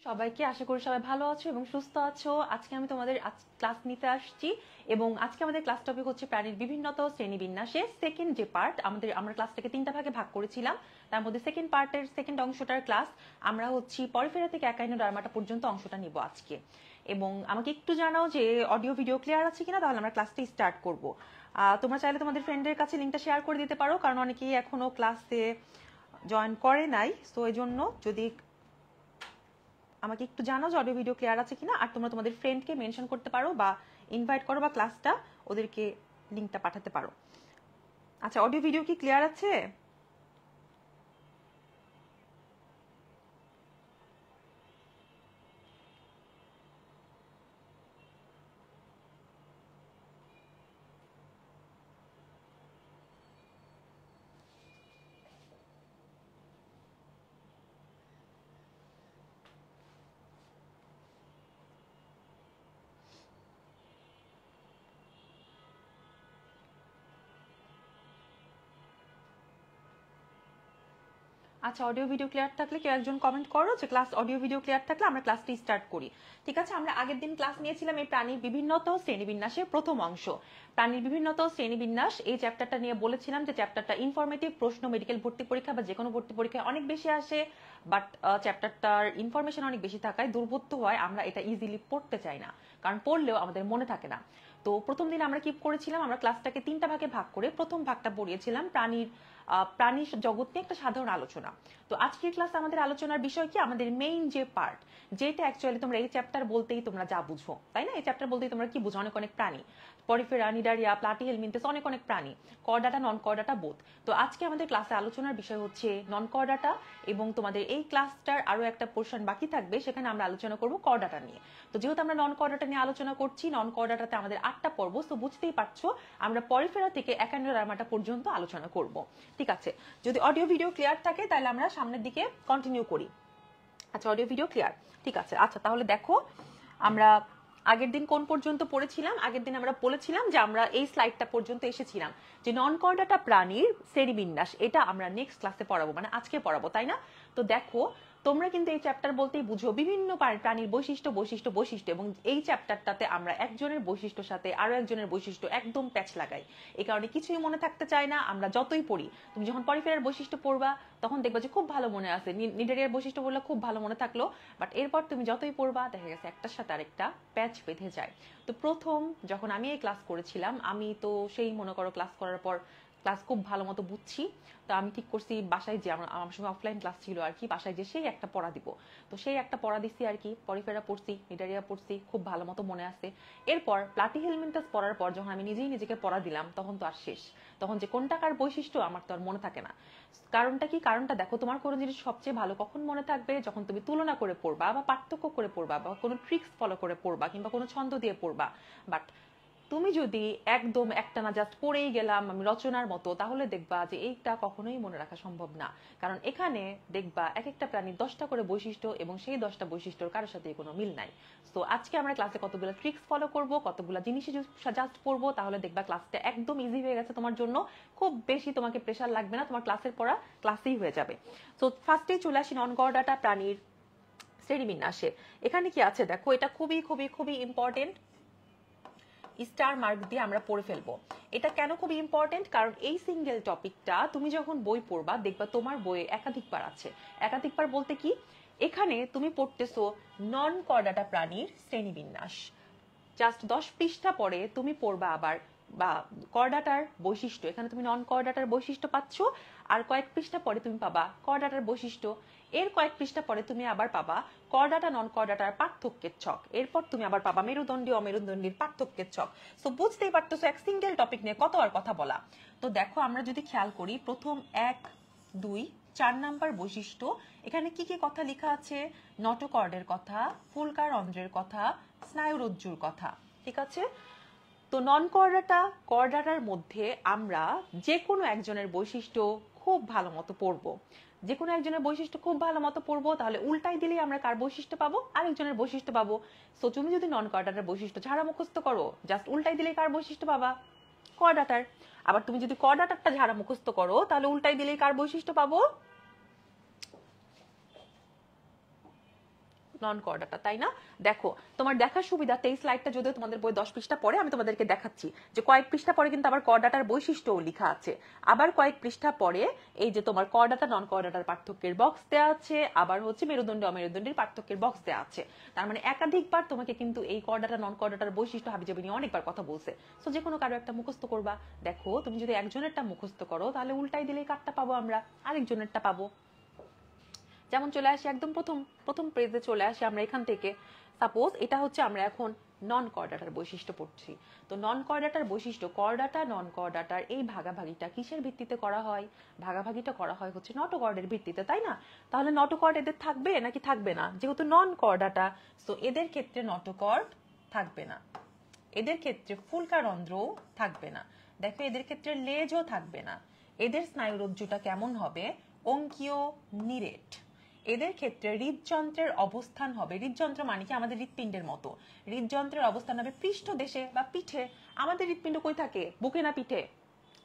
সবাইকে আশা করি সবাই ভালো আছো এবং সুস্থ আছো। আজকে আমি তোমাদের ক্লাস নিতে আসছি এবং আজকে আমাদের ক্লাস টপিক হচ্ছে প্রাণীর বিভিন্নত শ্রেণীবিন্যাসে সেকেন্ড যে পার্ট। আমরা ক্লাসটাকে 3টা ভাগে ভাগ করেছিলাম। তার মধ্যে সেকেন্ড পার্টের সেকেন্ড অংশটার ক্লাস আমরা হচ্ছে পরিফেরা থেকে একাইনোডার্মাটা পর্যন্ত অংশটা নিব আজকে। এবং আমাকে একটু জানাও যে অডিও ভিডিও ক্লিয়ার আছে কিনা, তাহলে আমরা ক্লাসটা স্টার্ট করব। তোমরা চাইলে তোমাদের ফ্রেন্ডের কাছে লিঙ্কটা শেয়ার করে দিতে পারো, কারণ অনেকেই এখনো ক্লাসে জয়েন করে নাই। সো এই জন্য যদি আমাকে একটু জানাও যে অডিও ভিডিও ক্লিয়ার আছে কিনা, আর তোমরা তোমাদের ফ্রেন্ডকে মেনশন করতে পারো বা ইনভাইট করো বা ক্লাসটা ওদেরকে লিঙ্কটা পাঠাতে পারো। আচ্ছা, অডিও ভিডিও কি ক্লিয়ার আছে? আচ্ছা, অডিও ভিডিও ক্লিয়ার থাকলে কেউ একজন কমেন্ট করো যে ক্লাস অডিও ভিডিও ক্লিয়ার থাকলে আমরা ক্লাসটি স্টার্ট করি। ঠিক আছে, আমরা আগের দিন ক্লাস নিয়েছিলাম এই প্রাণীর বিভিন্নত শ্রেণীবিন্যাসের প্রথম অংশ। প্রাণীর বিভিন্নত শ্রেণীবিন্যাস এই চ্যাপ্টারটা নিয়ে বলেছিলাম যে চ্যাপ্টারটা ইনফরমেটিভ, প্রশ্ন মেডিকেল ভর্তি পরীক্ষা বা যে কোনো ভর্তি পরীক্ষায় অনেক বেশি আসে, বাট চ্যাপ্টারটার ইনফরমেশন অনেক বেশি থাকায় দুর্বোধ্য হয়, আমরা এটা ইজিলি পড়তে চাই না, কারণ পড়লেও আমাদের মনে থাকে না। তো প্রথম দিন আমরা কি করেছিলাম, আমরা ক্লাসটাকে 3টা ভাগে ভাগ করে প্রথম ভাগটা পড়িয়েছিলাম প্রাণী জগৎ নিয়ে একটা সাধারণ আলোচনা। তো আজকের ক্লাসে আমাদের আলোচনার বিষয় কি, আমাদের মেইন যে পার্ট, যেটা অ্যাকচুয়ালি তোমরা এই চ্যাপ্টার বলতেই তোমরা যা বুঝো, তাই না? এই চ্যাপ্টার বলতেই তোমরা কি বুঝো? অনেক অনেক প্রাণী, পরিফেরা, নিডারিয়া, প্লাটিহেলমিনথেস, অনেক অনেক প্রাণী, করডাটা, নন করডাটা বোথ। তো আজকে আমাদের ক্লাসে আলোচনার বিষয় হচ্ছে নন করডাটা, এবং তোমাদের এই ক্লাসটার আরো একটা পোর্শন বাকি থাকবে, সেখানে আমরা আলোচনা করব করডাটা নিয়ে। তো যেহেতু আমরা নন করডাটা নিয়ে আলোচনা করছি, নন করডাটাতে আমাদের 8টা পর্ব, তো বুঝতেই পারছো আমরা পরিফেরা থেকে একাইনোডার্মাটা পর্যন্ত আলোচনা করব। ঠিক আছে, যদি অডিও ভিডিও ক্লিয়ার থাকে তাহলে আমরা সামনের দিকে কন্টিনিউ করি। আচ্ছা, অডিও ভিডিও ক্লিয়ার, ঠিক আছে। আচ্ছা, তাহলে দেখো আমরা আগের দিন কোন পর্যন্ত পড়েছিলাম। আগের দিন আমরা বলেছিলাম যে আমরা এই স্লাইডটা পর্যন্ত এসেছিলাম, যে নন করডাটা প্রাণীর শ্রেণীবিন্যাস, এটা আমরা নেক্সট ক্লাসে পড়াবো, মানে আজকে পড়াবো, তাই না? তো দেখো, তোমরা কিন্তু এই চ্যাপ্টার বলতেই বুঝো বিভিন্ন প্রাণীর বৈশিষ্ট্য বৈশিষ্ট্য বৈশিষ্ট্য, এবং এই চ্যাপ্টারটাতে আমরা একজনের বৈশিষ্ট্যর সাথে আরো একজনের বৈশিষ্ট্য একদম প্যাচ লাগাই। এই কারণে কিছুই মনে থাকতে চায় না আমরা যতই পড়ি। তুমি যখন পরিফেরার বৈশিষ্ট্য পড়বা তখন দেখবা যে খুব ভালো মনে আছে, নিডারিয়ার বৈশিষ্ট্য বললে খুব ভালো মনে থাকলো, বাট এরপর তুমি যতই পড়বা দেখা গেছে একটার সাথে আরেকটা প্যাচ বেঁধে যায়। তো প্রথম যখন আমি এই ক্লাস করেছিলাম, আমি তো সেই মনে করো ক্লাস করার পর ক্লাস খুব ভালো মতো বুঝছি, তো আমি ঠিক করছি বাসায় যে আমার সঙ্গে অফলাইন ক্লাস ছিল আর কি, বাসায় যে সেই একটা পড়া দিব। তো সেই একটা পড়া দিচ্ছি আর কি, পরিফেরা পড়ছি, নিডারিয়া পড়ছি, খুব ভালো মতো মনে আছে। এরপর প্লাটিহেলমিনথাস পড়ার পর যখন আমি নিজেই নিজেকে পড়া দিলাম, তখন তো আর শেষ, তখন যে কোন টাকার বৈশিষ্ট্য আমার তো আর মনে থাকে না। কারণটা কি? কারণটা দেখো, তোমার কোনো জিনিস সবচেয়ে ভালো কখন মনে থাকবে, যখন তুমি তুলনা করে পড়বা বা পার্থক্য করে পড়বা বা কোনো ট্রিক্স ফলো করে পড়বা কিংবা কোনো ছন্দ দিয়ে পড়বা। বাট তুমি যদি একদম একটানা জাস্ট পড়েই গেলাম আমি রচনার মতো, তাহলে দেখবা যে এইটা কখনোই মনে রাখা সম্ভব না। কারণ এখানে দেখবা এক একটা প্রাণীর 10টা করে বৈশিষ্ট্য, এবং সেই 10টা বৈশিষ্ট্যর কারোর সাথে কোনো মিল নাই। তো আজকে আমরা ক্লাসে কতগুলো ট্রিক্স ফলো করব, কতগুলো জিনিসই জাস্ট পড়বো, তাহলে দেখবা ক্লাসটা একদম ইজি হয়ে গেছে তোমার জন্য। খুব বেশি তোমাকে প্রেশার লাগবে না, তোমার ক্লাসের পড়া ক্লাসেই হয়ে যাবে। তো ফার্স্টেই চলে আসি নন করডাটা প্রাণীর শ্রেণীবিন্যাসে। এখানে কি আছে দেখো, এটা খুবই খুবই খুবই ইম্পর্টেন্ট, স্টার মার্ক দিয়ে আমরা পড়ে ফেলবো। এটা কেন খুবই ইম্পর্টেন্ট? কারণ এই সিঙ্গেল টপিকটা তুমি যখন বই পড়বা দেখবা তোমার বইয়ে একাধিকবার আছে। একাধিকবার বলতে কি, এখানে তুমি পড়তেছো নন করডাটা প্রাণীর শ্রেণীবিন্যাস, জাস্ট 10 পৃষ্ঠা পরে তুমি পড়বা আবার বা করডাটার বৈশিষ্ট্য, এখানে তুমি নন করডাটার বৈশিষ্ট্য পাচ্ছ, আর কয়েক পৃষ্ঠা পরে তুমি পাবা করডাটার বৈশিষ্ট্য, এর কয়েক পৃষ্ঠা পরে তুমি আবার পাবা করডাটা নন করডাটার পার্থক্যের ছক, এরপর তুমি আবার পাবা মেরুদণ্ডী অমেরুদণ্ডীর পার্থক্যের ছক। সো বুঝতেই পারতেছো এক সিঙ্গেল টপিক নিয়ে কত আর কথা বলা। তো দেখো, আমরা যদি খেয়াল করি প্রথম 1, 2, 4 নাম্বার বৈশিষ্ট্য, এখানে কি কি কথা লেখা আছে? নটোকর্ডের কথা, ফুলকার অন্ধ্রের কথা, স্নায়ুরজ্জুর কথা। ঠিক আছে, তো নন করডাটার মধ্যে আমরা যে কোনো একজনের বৈশিষ্ট্য খুব ভালো মতো পড়বো। যে কোনো একজনের বৈশিষ্ট্য খুব ভালো মতো পড়বো, তাহলে উল্টাই দিলেই আমরা কার বৈশিষ্ট্য পাবো? আরেকজনের বৈশিষ্ট্য পাবো। সো তুমি যদি নন করডাটার বৈশিষ্ট্য ঝাড়া মুখস্থ করো, জাস্ট উল্টাই দিলেই কার বৈশিষ্ট্য পাবা? করডাটার। আবার তুমি যদি করডাটারটা ঝাড়া মুখস্থ করো, তাহলে উল্টাই দিলেই কার বৈশিষ্ট্য পাবো? নন কর্ডাটা, তাই না? দেখো তোমার দেখার সুবিধাতে এই স্লাইডটা যদিও তোমাদের বই 10 পৃষ্ঠা পরে আমি তোমাদেরকে দেখাচ্ছি যে কয়েক পৃষ্ঠা পরে কিন্তু আবার কর্ডাটার বৈশিষ্ট্যও লেখা আছে, আবার কয়েক পৃষ্ঠা পরে এই যে তোমার কর্ডাটা নন কর্ডাটার পার্থক্যের বক্স দেওয়া আছে, আবার হচ্ছে মেরুদণ্ডী অমেরুদণ্ডীর পার্থক্যের বক্স দেওয়া আছে। তার মানে একাধিকবার তোমাকে কিন্তু এই কর্ডাটা নন কর্ডাটার বৈশিষ্ট্য হাবিজাবি নিয়ে অনেকবার কথা বলছে। সো যে কোনো কারো একটা মুখস্থ করবা। দেখো তুমি যদি একজনেরটা মুখস্থ করো তাহলে উল্টাই দিলেই কারটা পাবো আমরা, আরেকজনেরটা পাবো। যেমন চলে আসি একদম প্রথম পেজে চলে আসি আমরা এখান থেকে। সাপোজ এটা হচ্ছে আমরা এখন নন কর্ডাটার বৈশিষ্ট্য পড়ছি। তো নন কর্ডাটার বৈশিষ্ট্য, কর্ডাটা নন কর্ডাটার এই ভাগাভাগিটা কিসের ভিত্তিতে করা হয়? ভাগাভাগিটা করা হয় হচ্ছে নটোকর্ডের ভিত্তিতে, তাই না? তাহলে নটোকর্ড এদের থাকবে নাকি থাকবে না? যেহেতু নন কর্ডাটা, তো এদের ক্ষেত্রে নটোকর্ড থাকবে না, এদের ক্ষেত্রে ফুলকারন্ধ্রও থাকবে না। দেখো এদের ক্ষেত্রে লেজও থাকবে না। এদের স্নায়ুরজ্জুটা কেমন হবে? অঙ্কীয় নিরেট। এদের ক্ষেত্রে হৃদযন্ত্রের অবস্থান হবে, হৃদযন্ত্র মানে কি আমাদের হৃৎপিণ্ডের মতো, হৃদযন্ত্রের অবস্থান হবে পৃষ্ঠদেশে বা পিঠে। আমাদের হৃৎপিণ্ড কই থাকে? বুকে না পিঠে?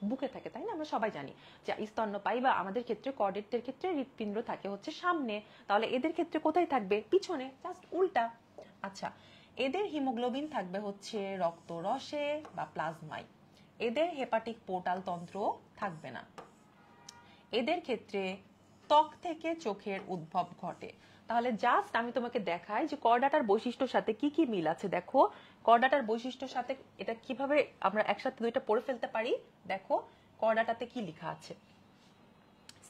বুকে থাকে, তাই না? আমরা সবাই জানি যে স্তন্যপায়ী বা আমাদের ক্ষেত্রে কর্ডেটদের ক্ষেত্রে হৃৎপিণ্ড থাকে হচ্ছে সামনে, তাহলে এদের ক্ষেত্রে কোথায় থাকবে? পিছনে, জাস্ট উল্টা। আচ্ছা, এদের হিমোগ্লোবিন থাকবে হচ্ছে রক্তরসে বা প্লাজমায়। এদের হেপাটিক পোর্টাল তন্ত্র থাকবে না। এদের ক্ষেত্রে ত্বক থেকে চোখের উদ্ভব ঘটে। তাহলে জাস্ট আমি তোমাকে দেখাই যে কর্ডাটার বৈশিষ্ট্যের সাথে কি কি মিল আছে। দেখো কর্ডাটার বৈশিষ্ট্যের সাথে এটা কিভাবে আমরা একসাথে দুইটা পড়ে ফেলতে পারি। দেখো কর্ডাটাতে কি লেখা আছে,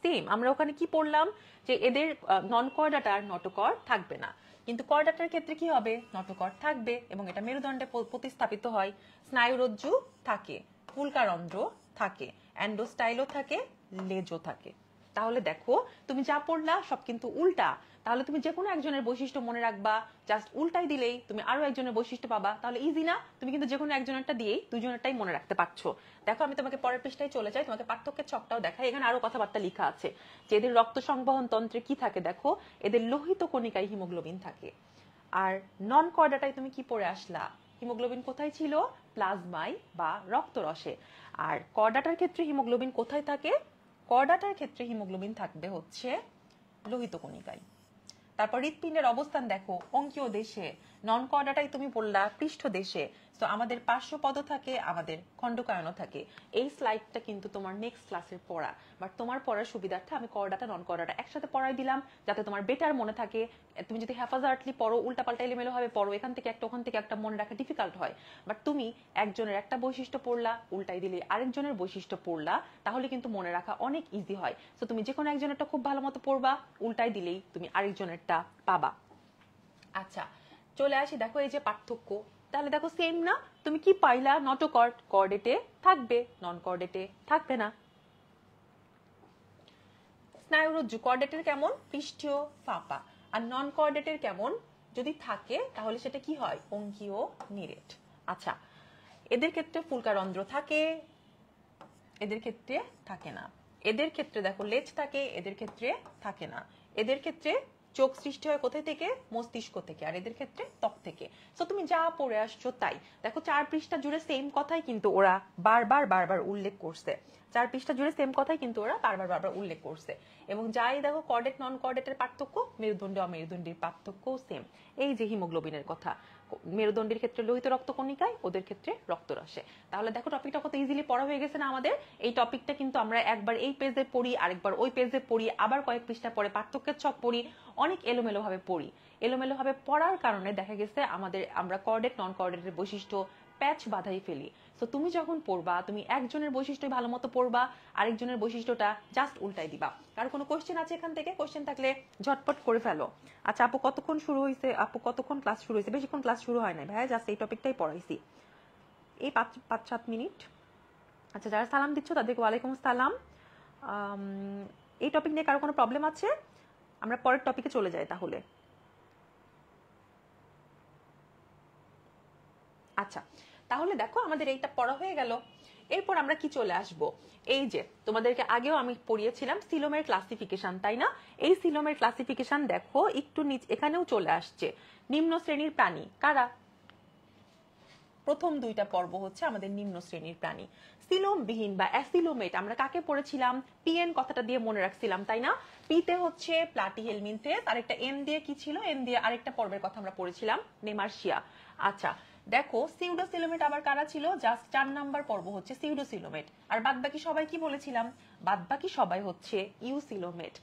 সেম আমরা ওখানে কি পড়লাম যে এদের নন কর্ডাটার নটোকর্ড থাকবে না, কিন্তু কর্ডাটার ক্ষেত্রে কি হবে? নটোকর্ড থাকবে এবং এটা মেরুদণ্ডে প্রতিস্থাপিত হয়। স্নায়ুরজ্জু থাকে, ফুলকারন্ধ্র থাকে, অ্যান্ডোস্টাইলও থাকে, লেজও থাকে। তাহলে দেখো তুমি যা পড়লা সব কিন্তু উল্টা। তাহলে তুমি যে কোনো একজনের বৈশিষ্ট্য মনে রাখবা, জাস্ট উল্টাই দিলেই তুমি আরো একজনের বৈশিষ্ট্য পাবা। তাহলে ইজি না? তুমি কিন্তু যে কোনো একজনেরটা দিয়েই দুজনেরটাই মনে রাখতে পারছো। দেখো আমি তোমাকে পরের পৃষ্ঠায় চলে যাই, তোমাকে পার্থক্যের ছকটাও দেখাই। এখানে আরো কথাবার্তা লেখা আছে যে এদের রক্ত সংবহন তন্ত্রে কি থাকে। দেখো এদের লোহিত কণিকায় হিমোগ্লোবিন থাকে। আর নন কর্ডাটায় তুমি কি পড়ে আসলা? হিমোগ্লোবিন কোথায় ছিল? প্লাজমায় বা রক্তরসে। আর কর্ডাটার ক্ষেত্রে হিমোগ্লোবিন কোথায় থাকে? কর্ডাটার ক্ষেত্রে হিমোগ্লোবিন থাকবে হচ্ছে লোহিত কণিকায়। তারপর হৃৎপিণ্ডের অবস্থান দেখো অঙ্কীয় দেশে। নন কর্ডাটাই তুমি বললা পৃষ্ঠ দেশে। তো আমাদের পার্শ্বপদ থাকে, আমাদের খণ্ডকায়নও থাকে। এই স্লাইডটা কিন্তু তোমার নেক্সট ক্লাসের পড়া, বাট তোমার পড়ার সুবিধার্থে আমি কর্ডাটা নন কর্ডাটা একসাথে পড়াই দিলাম যাতে তোমার বেটার মনে থাকে। তুমি যদি হ্যাফাজার্টলি পড়ো, উল্টাপাল্টা এলোমেলো ভাবে পড়ো, এখান থেকে একটা ওখান থেকে একটা মনে রাখা ডিফিকাল্ট হয়। বাট তুমি একজনের একটা বৈশিষ্ট্য পড়লা, উল্টাই দিলে আরেকজনের বৈশিষ্ট্য পড়লা, তাহলে কিন্তু মনে রাখা অনেক ইজি হয়। তো তুমি যে কোনো একজনেরটা খুব ভালো মতো পড়বা, উল্টাই দিলেই তুমি আরেকজনেরটা পাবা। আচ্ছা চলে আসি, দেখো এই যে পার্থক্য, তাহলে দেখো সেম না? তুমি কি পাইলা? নটোকর্ড কর্ডেটে থাকবে, নন কর্ডেটে থাকবে না। স্নায়ুরজ্জু কর্ডেটের কেমন? পৃষ্ঠীয় ফাঁপা। আর নন কর্ডেটের কেমন? যদি থাকে তাহলে সেটা কি হয়? অঙ্কীয় নিরেট। আচ্ছা এদের ক্ষেত্রে ফুলকারন্ধ্র থাকে, এদের ক্ষেত্রে থাকে না। এদের ক্ষেত্রে দেখো লেজ থাকে, এদের ক্ষেত্রে থাকে না। এদের ক্ষেত্রে চোখ সৃষ্টি হয় কোথায় থেকে? মস্তিষ্ক থেকে। আর এদের ক্ষেত্রে ত্বক থেকে। তো তুমি যা পড়ে আসছো তাই। দেখো 4 পৃষ্ঠা জুড়ে সেম কথাই কিন্তু ওরা বারবার উল্লেখ করছে। 4 পৃষ্ঠা জুড়ে সেম কথাই কিন্তু ওরা বারবার উল্লেখ করছে। এবং যাই দেখো কর্ডেট নন কর্ডেটের পার্থক্য, মেরুদণ্ডী অমেরুদণ্ডীর পার্থক্য সেম। এই যে হিমোগ্লোবিনের কথা, মেরুদণ্ডের ক্ষেত্রে লোহিত রক্তকণিকায়, ওদের ক্ষেত্রে রক্তরসে। তাহলে দেখো টপিকটা কত ইজিলি পড়া হয়ে গেছে না আমাদের? এই টপিকটা কিন্তু আমরা একবার এই পেজে পড়ি, আরেকবার ওই পেজে পড়ি, আবার কয়েক পৃষ্ঠা পরে পার্থক্যের ছক পড়ি, অনেক এলোমেলো ভাবে পড়ি। এলোমেলো ভাবে পড়ার কারণে দেখা গেছে আমরা কর্ডেট নন কর্ডেটের বৈশিষ্ট্য প্যাচ বাঁধাই ফেলি। তো তুমি যখন পড়বা, তুমি একজনের বৈশিষ্ট্য ভালো মতো পড়বা, আরেকজনের বৈশিষ্ট্যটা জাস্ট উল্টাই দিবা। কার কোনো কোশ্চেন আছে এখান থেকে? কোশ্চেন থাকলে ঝটপট করে ফেলো। আচ্ছা আপু কতক্ষণ শুরু হয়েছে? আপু কতক্ষণ ক্লাস শুরু হয়েছে? বেশিক্ষণ ক্লাস শুরু হয় না ভাই, জাস্ট এই টপিকটাই পড়াইছি, এই 5-7 মিনিট। আচ্ছা যারা সালাম দিচ্ছ তাদেরকে ওয়ালাইকুম সালাম। এই টপিক নিয়ে কারো কোনো প্রবলেম আছে? আমরা পরের টপিকে চলে যাই তাহলে। আচ্ছা তাহলে দেখো আমাদের এইটা পড়া হয়ে গেল। এরপর আমরা কি চলে আসব? এই যে তোমাদেরকে আগেও আমি পড়িয়েছিলাম সিলোমের ক্লাসিফিকেশন, তাই না? এই সিলোমের ক্লাসিফিকেশন দেখো একটু নিচে এখানেও চলে আসছে। নিম্ন শ্রেণীর প্রাণী কারা? প্রথম দুইটা পর্ব হচ্ছে আমাদের নিম্ন শ্রেণীর প্রাণী। সিলোমবিহীন বা অ্যাসিলোমেট আমরা কাকে পড়েছিলাম? পিএন কথাটা দিয়ে মনে রাখছিলাম, তাই না? পিতে হচ্ছে প্লাটিহেলমিনথেস, আরেকটা এম দিয়ে কি ছিল? এম দিয়ে আরেকটা পর্বের কথা আমরা পড়েছিলাম, নেমার্শিয়া। আচ্ছা দেখো, সিউডোসিলোমেট আবার কারা ছিল? জাস্ট 4 নাম্বার পর্ব হচ্ছে সিউডোসিলোমেট, আর বাদবাকি সবাই কি বলেছিলাম? বাদবাকি সবাই হচ্ছে ইউসিলোমেট।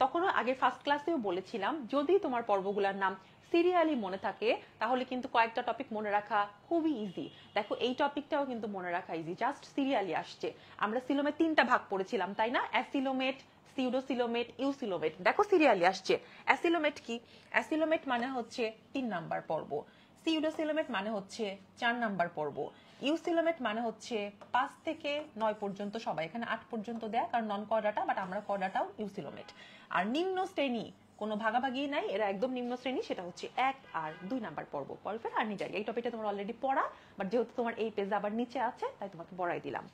তখনও আগে ফার্স্ট ক্লাসেও বলেছিলাম, যদি তোমার পর্বগুলোর নাম সিরিয়ালি মনে থাকে তাহলে কিন্তু কয়েকটা টপিক মনে রাখা খুবই ইজি। দেখো এই টপিকটাও কিন্তু মনে রাখা ইজি, জাস্ট সিরিয়ালি আসছে। আমরা সিলোমেট 3টা ভাগ পড়েছিলাম, তাই না? Acoelomate, pseudocoelomate, ইউসিলোমেট। দেখো সিরিয়ালি আসছে। অ্যাসিলোমেট কি? অ্যাসিলোমেট মানে হচ্ছে 3 নাম্বার পর্ব, সিউডোসিলোমেট মানে হচ্ছে 4 নাম্বার পর্ব, ইউসিলোমেট মানে হচ্ছে 5 থেকে 9 পর্যন্ত সবাই, এখানে 8 পর্যন্ত দেয় কারণ নন কর্ডাটা, বাট আমরা কর্ডাটাও ইউসিলোমেট। আর নিম্ন শ্রেণী কোনো ভাগাভাগি নাই, এরা একদম নিম্ন শ্রেণী, সেটা হচ্ছে 1 আর 2 নাম্বার পর্ব, পরিফেরা আর নিজারি। এই টপিকটা তোমার অলরেডি পড়া, বাট যেহেতু তোমার এই পেজ আবার নিচে আছে তাই তোমাকে পড়াই দিলাম।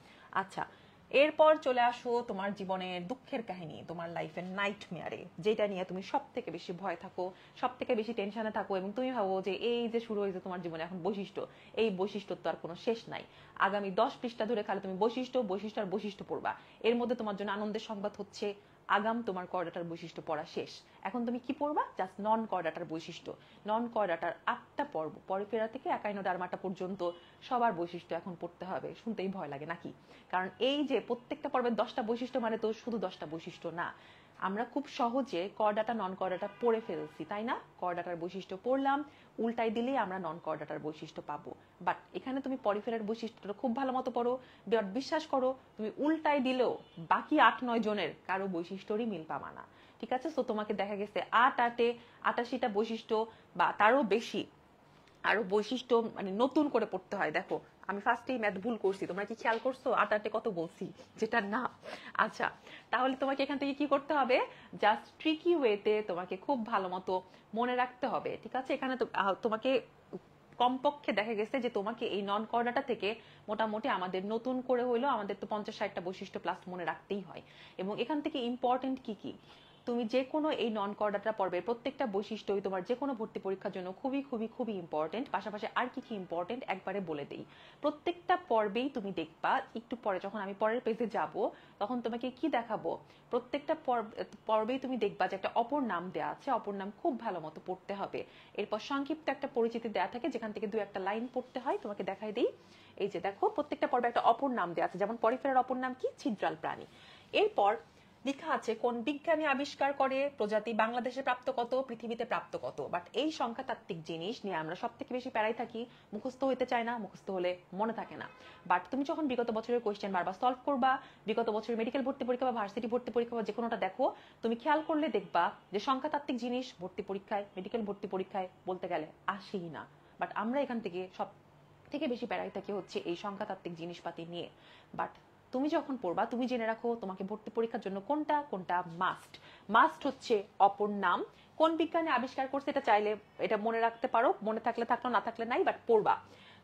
আচ্ছা এরপর চলে আসো তোমার জীবনের দুঃখের কাহিনী, তোমার লাইফের নাইটমেয়ারে, যেটা নিয়ে তুমি সব থেকে বেশি ভয় থাকো, সব থেকে বেশি টেনশনে থাকো, এবং তুমি ভাবো যে এই যে শুরু হয়েছে তোমার জীবনে এখন বৈশিষ্ট্য, এই বৈশিষ্ট্য তো আর কোনো শেষ নাই। আগামী 10 পৃষ্ঠা ধরে খালি তুমি বৈশিষ্ট্য বৈশিষ্ট্য আর বৈশিষ্ট্য পড়বা। এর মধ্যে তোমার জন্য আনন্দের সংবাদ হচ্ছে আগাম তোমার কর্ডাটার বৈশিষ্ট্য পড়া শেষ। এখন তুমি কি পড়বা? জাস্ট নন কর্ডাটার বৈশিষ্ট্য। নন কর্ডাটার 8টা পর্ব, পরিফেরা থেকে একাইনোডার্মাটা পর্যন্ত সবার বৈশিষ্ট্য এখন পড়তে হবে। শুনতেই ভয় লাগে নাকি? কারণ এই যে প্রত্যেকটা পর্বের 10টা বৈশিষ্ট্য মানে তো শুধু 10টা বৈশিষ্ট্য না, আমরা খুব সহজে কর্ডাটা নন কর্ডাটা পড়ে ফেলছি, তাই না? কর্ডাটার বৈশিষ্ট্য পড়লাম, উল্টাই দিলেই আমরা নন কর্ডাটার বৈশিষ্ট্য পাবো। বাট এখানে তুমি পরিফেরার বৈশিষ্ট্যটা খুব ভালো মতো পড়ো, বিশ্বাস করো তুমি উল্টাই দিলেও বাকি 8-9 জনের কারো বৈশিষ্ট্যরই মিল পাবা না। ঠিক আছে? সো তোমাকে দেখা গেছে 8-8-এ 88টা বৈশিষ্ট্য বা তারও বেশি আরো বৈশিষ্ট্য মানে নতুন করে পড়তে হয়। দেখো আমি ফার্স্টেই ম্যাথ ভুল করছি, তোমরা কি খেয়াল করছো 8-8-এ কত বলছি, যেটা না। আচ্ছা তাহলে তোমাকে এখান থেকে কি করতে হবে? জাস্ট ট্রিকি ওয়েতে তোমাকে খুব ভালো মতো মনে রাখতে হবে। ঠিক আছে? এখানে তো তোমাকে কমপক্ষে দেখা গেছে যে তোমাকে এই নন কর্ডাটা থেকে মোটামুটি আমাদের নতুন করে হইলো আমাদের তো 50-60টা বৈশিষ্ট্য প্লাস মনে রাখতেই হয়। এবং এখান থেকে ইম্পর্টেন্ট কি কি, তুমি যে কোনো এই নন কর্ডাটা পর্বের প্রত্যেকটা বৈশিষ্ট্যই তোমার যে কোনো ভর্তি পরীক্ষার জন্য খুবই খুবই খুবই ইম্পর্টেন্ট। পাশাপাশি আর কি কি ইম্পর্টেন্ট একবারে বলে দেই। প্রত্যেকটা পর্বেই তুমি দেখবা, একটু পরে যখন আমি পরের পেজে যাব তখন তোমাকে কি দেখাবো, প্রত্যেকটা পর্বেই তুমি দেখবা যে একটা অপর নাম দেয়া আছে, অপর নাম খুব ভালো মতো পড়তে হবে। এরপর সংক্ষিপ্ত একটা পরিচিতি দেয়া থাকে যেখান থেকে 2-1 লাইন পড়তে হয়, তোমাকে দেখাই দিই। এই যে দেখো প্রত্যেকটা পর্বে একটা অপর নাম দেয়া আছে, যেমন পরিফেরার অপর নাম কি? ছিদ্রাল প্রাণী। এরপর লেখা আছে কোন বিজ্ঞানী আবিষ্কার করে, প্রজাতি বাংলাদেশে প্রাপ্ত কত, পৃথিবীতে প্রাপ্ত কত। বাট এই সংখ্যাতাত্ত্বিক জিনিস নিয়ে আমরা সব থেকে বেশি প্যারাই থাকি, মুখস্থ হইতে চায় না, মুখস্থ হলে মনে থাকে না। বাট তুমি যখন বিগত বছরের কোয়েশ্চেন বারবার সলভ করবা, বিগত বছরের মেডিকেল ভর্তি পরীক্ষা বা ভার্সিটি ভর্তি পরীক্ষা বা যে কোনোটা দেখো, তুমি খেয়াল করলে দেখবা যে সংখ্যাতাত্ত্বিক জিনিস ভর্তি পরীক্ষায়, মেডিকেল ভর্তি পরীক্ষায় বলতে গেলে আসেই না। বাট আমরা এখান থেকে সব থেকে বেশি প্যারাই থাকি হচ্ছে এই সংখ্যাতাত্ত্বিক জিনিসপাতি নিয়ে। বাট তুমি যখন পড়বা তুমি জেনে রাখো তোমাকে ভর্তি পরীক্ষার জন্য কোনটা কোনটা মাস্ট। মাস্ট হচ্ছে অপর নাম, কোন বিজ্ঞানী আবিষ্কার করছে এটা চাইলে এটা মনে রাখতে পারো, মনে থাকলে থাকলো না থাকলে নাই, বাট পড়বা।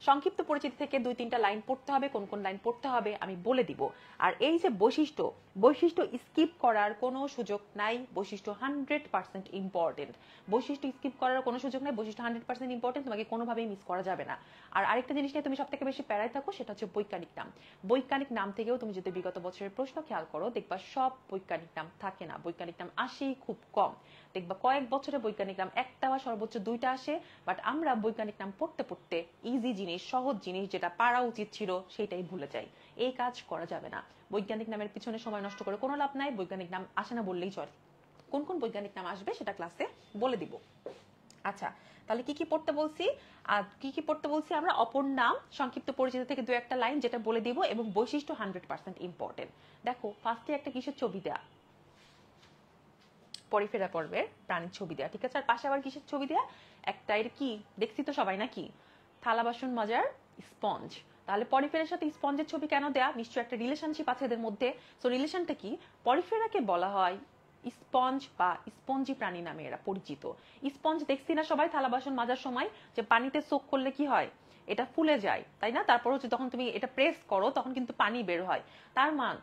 সংক্ষিপ্ত পরিচিতি থেকে 2-3টা লাইন পড়তে হবে, কোন কোন লাইন পড়তে হবে আমি বলে দিব। আর এই যে বৈশিষ্ট্য, বৈশিষ্ট্য স্কিপ করার কোনো সুযোগ নাই, বৈশিষ্ট্য 100% ইম্পর্টেন্ট। বৈশিষ্ট্য স্কিপ করার কোনো সুযোগ নাই, বৈশিষ্ট্য 100% ইম্পর্টেন্ট, তোমাকে কোনোভাবেই মিস করা যাবে না। আর আরেকটা জিনিস নিয়ে তুমি সব থেকে বেশি প্যারায় থাকো, সেটা হচ্ছে বৈজ্ঞানিক নাম। বৈজ্ঞানিক নাম থেকেও তুমি যদি বিগত বছরের প্রশ্ন খেয়াল করো দেখবা সব বৈজ্ঞানিক নাম থাকে না, বৈজ্ঞানিক নাম আসেই খুব কম। দেখবা কয়েক বছরে বৈজ্ঞানিক নাম একটা বা সর্বোচ্চ 2টা আসে। বাট আমরা বৈজ্ঞানিক নাম পড়তে পড়তে ইজি জিনিস, সহজ জিনিস যেটা পারা উচিত ছিল সেটাই ভুলে যাই। এই কাজ করা যাবে না। বৈজ্ঞানিক নামের পিছনে সময় নষ্ট করে কোনো লাভ নাই, বৈজ্ঞানিক নাম আসে না বললেই চলে। কোন কোন বৈজ্ঞানিক নাম আসবে সেটা ক্লাসে বলে দিব। আচ্ছা তাহলে কি কি পড়তে বলছি? আর কি কি পড়তে বলছি আমরা? অপর নাম, সংক্ষিপ্ত পরিচিতি থেকে 2-1 লাইন যেটা বলে দিব, এবং বৈশিষ্ট্য 100% ইম্পর্টেন্ট। দেখো ফার্স্টে একটা কিসের ছবি দেয়া, পরিফেরা পর্বের প্রাণীর ছবি দেয়া, ঠিক আছে? আর পাশে আবার কিসের ছবি দেয়া? একটা এর কি দেখছি তো সবাই নাকি, থালা বাসন মাজার স্পঞ্জ। তাহলে পরিফেরার সাথে স্পঞ্জের ছবি কেন দেয়া? নিশ্চয়ই একটা রিলেশনশিপ আছে এদের মধ্যে। সো রিলেশনটা কি? পরিফেরাকে বলা হয় স্পঞ্জ বা স্পঞ্জি প্রাণী নামে এরা পরিচিত। স্পঞ্জ দেখছি না সবাই থালা বাসন মাজার সময় যে পানিতে সোক করলে কি হয়, এটা ফুলে যায়, তাই না? তারপর হচ্ছে যখন তুমি এটা প্রেস করো তখন কিন্তু পানি বের হয়।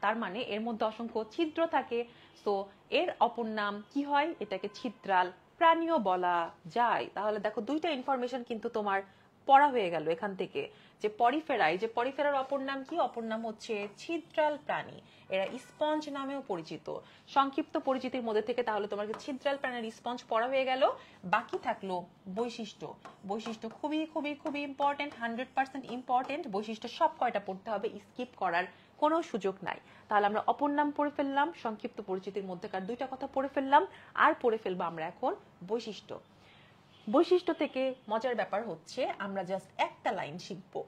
তার মানে এর মধ্যে অসংখ্য ছিদ্র থাকে। সো এর অপর নাম কি হয়? এটাকে ছিদ্রাল প্রাণীও বলা যায়। তাহলে দেখো 2টা ইনফরমেশন কিন্তু তোমার পড়া হয়ে গেল এখান থেকে যে পরিফেরা, এই যে পরিফেরার অপর নাম কি? অপর নাম হচ্ছে ছিদ্রাল প্রাণী। এরা স্পঞ্জ নামেও পরিচিত। সংক্ষিপ্ত পরিচিতির মধ্যে থেকে তাহলে তোমার ছিদ্রাল প্রাণীর স্পঞ্জ পড়া হয়ে গেল। বাকি থাকলো বৈশিষ্ট্য। বৈশিষ্ট্য খুবই খুবই খুবই ইম্পর্টেন্ট, 100% ইম্পর্টেন্ট। বৈশিষ্ট্য সব কয়টা পড়তে হবে, স্কিপ করার কোনো সুযোগ নাই। তাহলে আমরা অপর নাম পড়ে ফেললাম, সংক্ষিপ্ত পরিচিতির মধ্যেকার দুইটা কথা পড়ে ফেললাম, আর পড়ে ফেলবো আমরা এখন বৈশিষ্ট্য। বৈশিষ্ট্য থেকে মজার ব্যাপার হচ্ছে আমরা জাস্ট একটা লাইন শিখবো,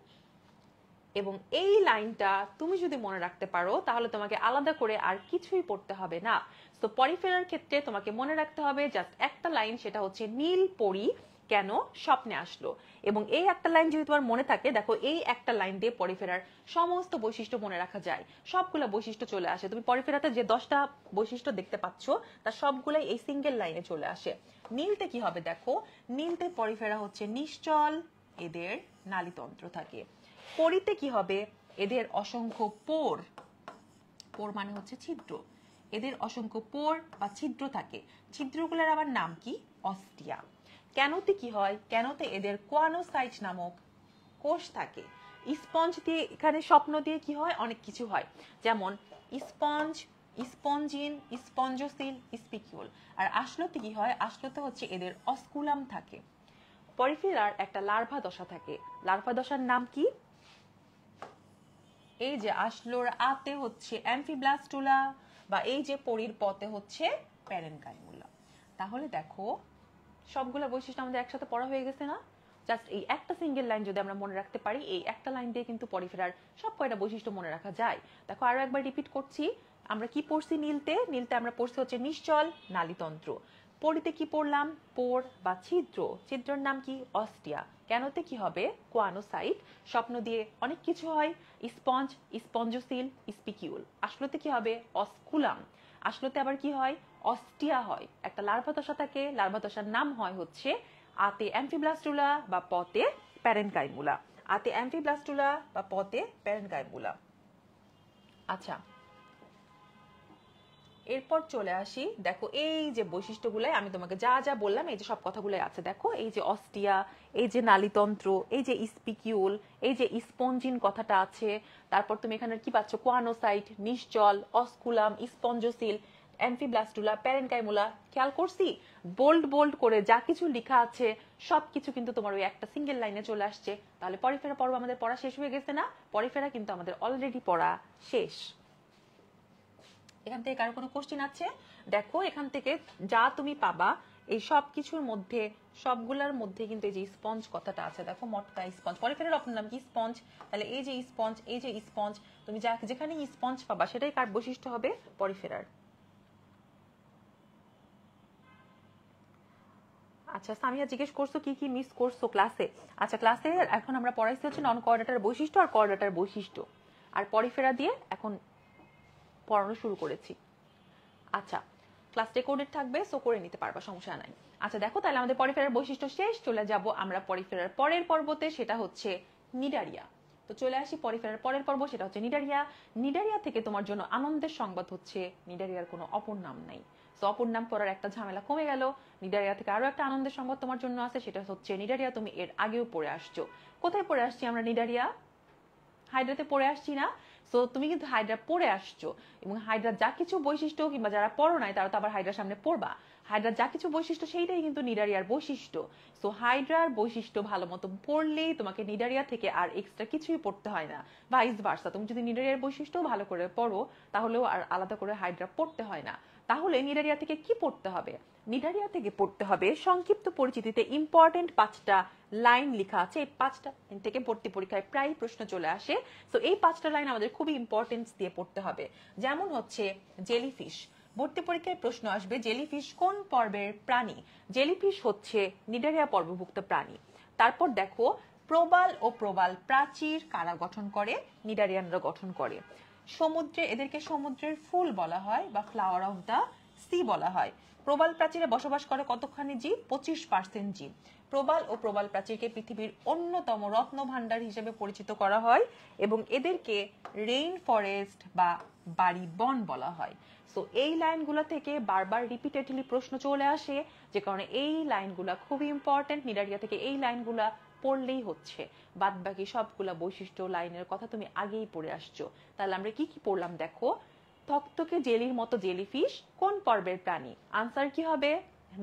এবং এই লাইনটা তুমি যদি মনে রাখতে পারো তাহলে তোমাকে আলাদা করে আর কিছুই পড়তে হবে না। তো পরিফেরার ক্ষেত্রে তোমাকে মনে রাখতে হবে জাস্ট একটা লাইন, সেটা হচ্ছে নীল পরি কেন স্বপ্নে আসলো। এবং এই একটা লাইন যদি তোমার মনে থাকে, দেখো এই একটা লাইন দিয়ে পরিফেরার সমস্ত বৈশিষ্ট্য মনে রাখা যায়, সবগুলো বৈশিষ্ট্য চলে আসে। তুমি পরিফেরাতে যে 10টা বৈশিষ্ট্য দেখতে পাচ্ছ তার সবগুলাই এই সিঙ্গেল লাইনে চলে আসে। নীলতে কি হবে দেখো, নীলতে পরিফেরা হচ্ছে নিশ্চল, এদের নালীতন্ত্র থাকে। পরিতে কি হবে, এদের অসংখ্য পোর, পোর মানে হচ্ছে ছিদ্র, এদের অসংখ্য পোর বা ছিদ্র থাকে। ছিদ্রগুলোর আবার নাম কি? অস্টিয়া। কেনতে কি হয়, কেনতে এদের কোয়ানোসাইট নামক কোষ থাকে। স্পঞ্জ দিয়ে, এখানে স্বপ্ন দিয়ে কি হয়, অনেক কিছু হয়, যেমন স্পঞ্জ, স্পঞ্জিন, স্পঞ্জোসিল, স্পিকিউল। আর আশ্লতে কি হয়, আশ্লতে হচ্ছে এদের অস্কুলাম থাকে। পরিফেরার একটা লার্ভা দশা থাকে, লার্ভা দশার নাম কি? এই যে আশ্লোর আতে হচ্ছে অ্যামফিব্লাস্টুলা, বা এই যে পরির পথে হচ্ছে প্যারেনকাইমুলা। তাহলে দেখো সবগুলো বৈশিষ্ট্য আমাদের একসাথে পড়া হয়ে গেছে না? জাস্ট এই একটা সিঙ্গেল লাইন যদি আমরা মনে রাখতে পারি, এই একটা লাইন দিয়ে কিন্তু পরিফেরার সব কয়টা বৈশিষ্ট্য মনে রাখা যায়। দেখো আরো একবার রিপিট করছি, আমরা কি পড়ছি নীলতে? নীলতে আমরা পড়ছি হচ্ছে নিশ্চল, নালীতন্ত্র। পরিতে কি পড়লাম? পোর বা ছিদ্র, ছিদ্রের নাম কি? অস্টিয়া। কেনতে কি হবে? কোয়ানোসাইট। স্বপ্ন দিয়ে অনেক কিছু হয়, স্পঞ্জ, স্পঞ্জোসিল, স্পিকিউল। আসলতে কি হবে? অস্কুলাম। আসলতে আবার কি হয়? অস্টিয়া হয়। একটা লার্ভা দশা থাকে, লার্ভা দশার নাম হয় হচ্ছে আতে অ্যামফিব্লাস্টুলা বা পতে প্যারেনকাইমুলা। আতে অ্যামফিব্লাস্টুলা বা পতে প্যারেনকাইমুলা। আচ্ছা, এরপর চলে আসি, দেখো এই যে বৈশিষ্ট্যগুলো আমি তোমাকে যা যা বললাম, এই যে সব কথাগুলোই আছে। দেখো এই যে অস্টিয়া, এই যে নালীতন্ত্র, এই যে স্পিকিউল, এই যে স্পঞ্জিন কথাটা আছে, তারপর তুমি এখানে কি পাচ্ছ? কোয়ানোসাইট, নিশ্চল, অস্কুলাম, স্পঞ্জোসিল, অ্যামফিব্লাস্টুলা, প্যারেনকাইমুলা। খেয়াল করছি বোল্ড বোল্ড করে যা কিছু লেখা আছে সবকিছু কিন্তু তোমার ওই একটা সিঙ্গেল লাইনে চলে আসছে। তাহলে পরিফেরা পর্ব আমাদের পড়া শেষ হয়ে গেছে না? পরিফেরা কিন্তু আমাদের অলরেডি পড়া শেষ। এখান থেকে কারো কোনো কোশ্চেন আছে? দেখো এখান থেকে যা তুমি পাবা এই সব কিছুর মধ্যে, সবগুলোর মধ্যে কিন্তু এই যে স্পঞ্জ কথাটা আছে, দেখো মটকা স্পঞ্জ। পরিফেরার অপর নাম কি? স্পঞ্জ। তাহলে এই যে স্পঞ্জ, এই যে স্পঞ্জ, তুমি যেখানে স্পঞ্জ পাবা সেটাই কার বৈশিষ্ট্য হবে? পরিফেরার। আচ্ছা, সামিয়া জিজ্ঞেস করছো কি কি মিস করছো ক্লাসে। আচ্ছা, ক্লাসে এখন আমরা পড়াইছি হচ্ছে নন কোঅর্ডিনেটর বৈশিষ্ট্য আর কোঅর্ডিনেটর বৈশিষ্ট্য, আর পরিফেরা দিয়ে এখন পড়ানো শুরু করেছি। আচ্ছা, ক্লাস রেকর্ডেড থাকবে, সো করে নিতে পারবা, সমস্যা নাই। আচ্ছা দেখো, তাহলে আমাদের পরিফেরার বৈশিষ্ট্য শেষ। চলে যাব আমরা পরিফেরার পরের পর্বতে, সেটা হচ্ছে নিডারিয়া। তো চলে আসি পরিফেরার পরের পর্ব, সেটা হচ্ছে নিডারিয়া। নিডারিয়া থেকে তোমার জন্য আনন্দের সংবাদ হচ্ছে নিডারিয়ার কোনো অপর নাম নাই। সো অপর নাম পড়ার একটা ঝামেলা কমে গেল। নিডারিয়া থেকে আরো একটা আনন্দের সংবাদ তোমার জন্য আছে, সেটা হচ্ছে নিডারিয়া তুমি এর আগেও পড়ে আসছো। কোথায় পড়ে আসছি আমরা নিডারিয়া? হাইড্রাতে পড়ে আসছি না? সো তুমি কিন্তু হাইড্রা পড়ে আসছো, এবং হাইড্রার যা কিছু বৈশিষ্ট্য, কিংবা যারা পড়ো নাই তারা তো আবার হাইড্রার সামনে পড়বা, হাইড্রার যা কিছু বৈশিষ্ট্য সেইটাই কিন্তু নিডারিয়ার বৈশিষ্ট্য। সো হাইড্রার বৈশিষ্ট্য ভালো মতো পড়লেই তোমাকে নিডারিয়া থেকে আর এক্সট্রা কিছুই পড়তে হয় না। ভাইস ভার্সা, তুমি যদি নিডারিয়ার বৈশিষ্ট্য ভালো করে পড়ো তাহলেও আর আলাদা করে হাইড্রা পড়তে হয় না। তাহলে নিডারিয়া থেকে কি পড়তে হবে? নিডারিয়া থেকে পড়তে হবে সংক্ষিপ্ত পরিচিতিতে ইম্পর্টেন্ট 5টা লাইন লেখা আছে। এই 5টা থেকে ভর্তি পরীক্ষায় প্রায় প্রশ্ন চলে আসে। তো এই 5টা লাইন আমাদের খুবই ইম্পর্টেন্স দিয়ে পড়তে হবে। যেমন হচ্ছে জেলিফিশ, ভর্তি পরীক্ষায় প্রশ্ন আসবে জেলিফিশ কোন পর্বের প্রাণী? জেলিফিশ হচ্ছে নিডারিয়া পর্বভুক্ত প্রাণী। তারপর দেখো প্রবাল ও প্রবাল প্রাচীর কারা গঠন করে? নিডারিয়ানরা গঠন করে। সমুদ্রে, এদেরকে সমুদ্রের ফুল বলা হয় বা ফ্লাওয়ার অফ দ্য সি বলা হয়। প্রবাল প্রাচীরে বসবাস করে কতখানি জীব? 25% জীব। প্রবাল ও প্রবাল প্রাচীরকে পৃথিবীর অন্যতম রত্ন ভান্ডার হিসেবে পরিচিত করা হয়, এবং এদেরকে রেইন ফরেস্ট বা বাড়ি বন বলা হয়। সো এই লাইনগুলো থেকে বারবার রিপিটেডলি প্রশ্ন চলে আসে, যে কারণে এই লাইনগুলা খুবই ইম্পর্টেন্ট। নিডারিয়া থেকে এই লাইনগুলা পড়লেই হচ্ছে, বাদ বাকি সবগুলা বৈশিষ্ট্য লাইনের কথা তুমি আগেই পড়ে আসছো। তাহলে আমরা কি কি পড়লাম দেখো। থকথকে জেলির মতো জেলিফিশ কোন পর্বের প্রাণী? আনসার কি হবে?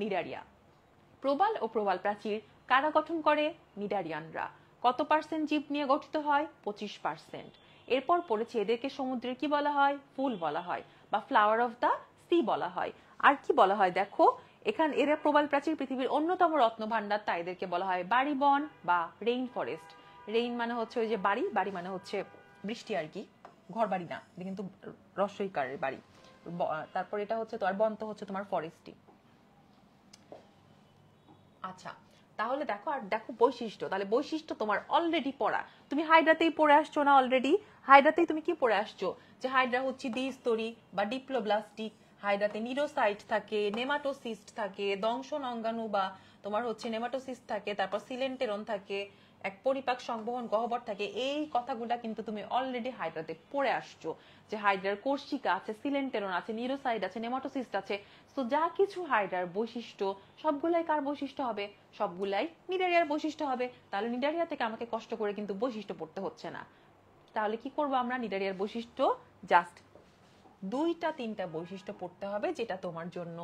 নিডারিয়া। প্রবাল ও প্রবাল প্রাচীর কারা গঠন করে? নিডারিয়ানরা। কত পার্সেন্ট জীব নিয়ে গঠিত হয়? 25%। এরপর পড়েছে এদেরকে সমুদ্রের কি বলা হয়? ফুল বলা হয় বা ফ্লাওয়ার অফ দ্য সি বলা হয়। আর কি বলা হয় দেখো, এখানে এরা প্রবাল প্রাচীর পৃথিবীর অন্যতম রত্ন ভান্ডার, তাই এদেরকে বলা হয় বাড়ি বন বা রেইন ফরেস্ট। রেইন মানে হচ্ছে ওই যে বাড়ি, বাড়ি মানে হচ্ছে বৃষ্টি আর কি, ঘর বাড়ি না, এটা কিন্তু রস্বইকারের বাড়ি। তারপর এটা হচ্ছে তোমার বন তো হচ্ছে তোমার ফরেস্টই। আচ্ছা, তাহলে দেখো, আর দেখো বৈশিষ্ট্য, তাহলে বৈশিষ্ট্য তোমার অলরেডি পড়া, তুমি হাইড্রাতেই পড়ে আসছো না অলরেডি? হাইড্রাতেই তুমি কি পড়ে আসছো যে হাইড্রা হচ্ছে দ্বিস্তরী বা ডিপ্লোব্লাস্টিক। হাইড্রাতে নিউরোসাইট থাকে, নেমাটোসিস্ট থাকে, দংশন অঙ্গাণু বা তোমার হচ্ছে নেমাটোসিস্ট থাকে, তারপর সিলেন্টেরন থাকে, এক পরিপাক সংবহন গহ্বর থাকে। এই কথাগুলা কিন্তু তুমি অলরেডি হাইড্রাতে পড়ে আসছো যে হাইড্রার কোর্সিকা আছে, সিলেন্টেরন আছে, নিউরোসাইট আছে, নেমাটোসিস্ট আছে। তো যা কিছু হাইড্রার বৈশিষ্ট্য সবগুলাই কার বৈশিষ্ট্য হবে? সবগুলাই নিডারিয়ার বৈশিষ্ট্য হবে। তাহলে নিডারিয়া থেকে আমাকে কষ্ট করে কিন্তু বৈশিষ্ট্য পড়তে হচ্ছে না। তাহলে কি করবো আমরা? নিডারিয়ার বৈশিষ্ট্য জাস্ট 2-3টা বৈশিষ্ট্য পড়তে হবে যেটা তোমার জন্য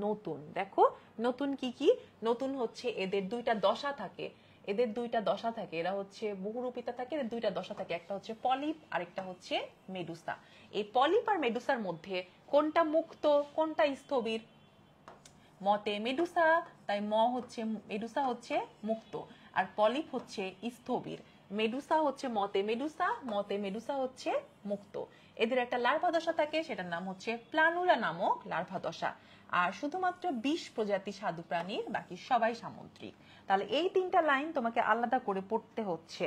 নতুন। দেখো নতুন কি কি? নতুন হচ্ছে এদের 2টা দশা থাকে। এদের 2টা দশা থাকে, এরা হচ্ছে বহুরূপিতা থাকে, এদের 2টা দশা থাকে, একটা হচ্ছে পলিপ আর একটা হচ্ছে মেডুসা। এই পলিপ আর মেডুসার মধ্যে কোনটা মুক্ত কোনটা স্থবির? মতে মেডুসা, তাই মেডুসা হচ্ছে মুক্ত আর পলিপ হচ্ছে স্থবির। মেডুসা হচ্ছে মতে মেডুসা হচ্ছে মুক্ত। এদের একটা লার্ভা দশা থাকে, সেটার নাম হচ্ছে প্লানুলা নামক লার্ভা দশা। আর শুধুমাত্র 20 প্রজাতি স্বাদু প্রাণীর, বাকি সবাই সামুদ্রিক। তাহলে এই 3টা লাইন তোমাকে আলাদা করে পড়তে হচ্ছে,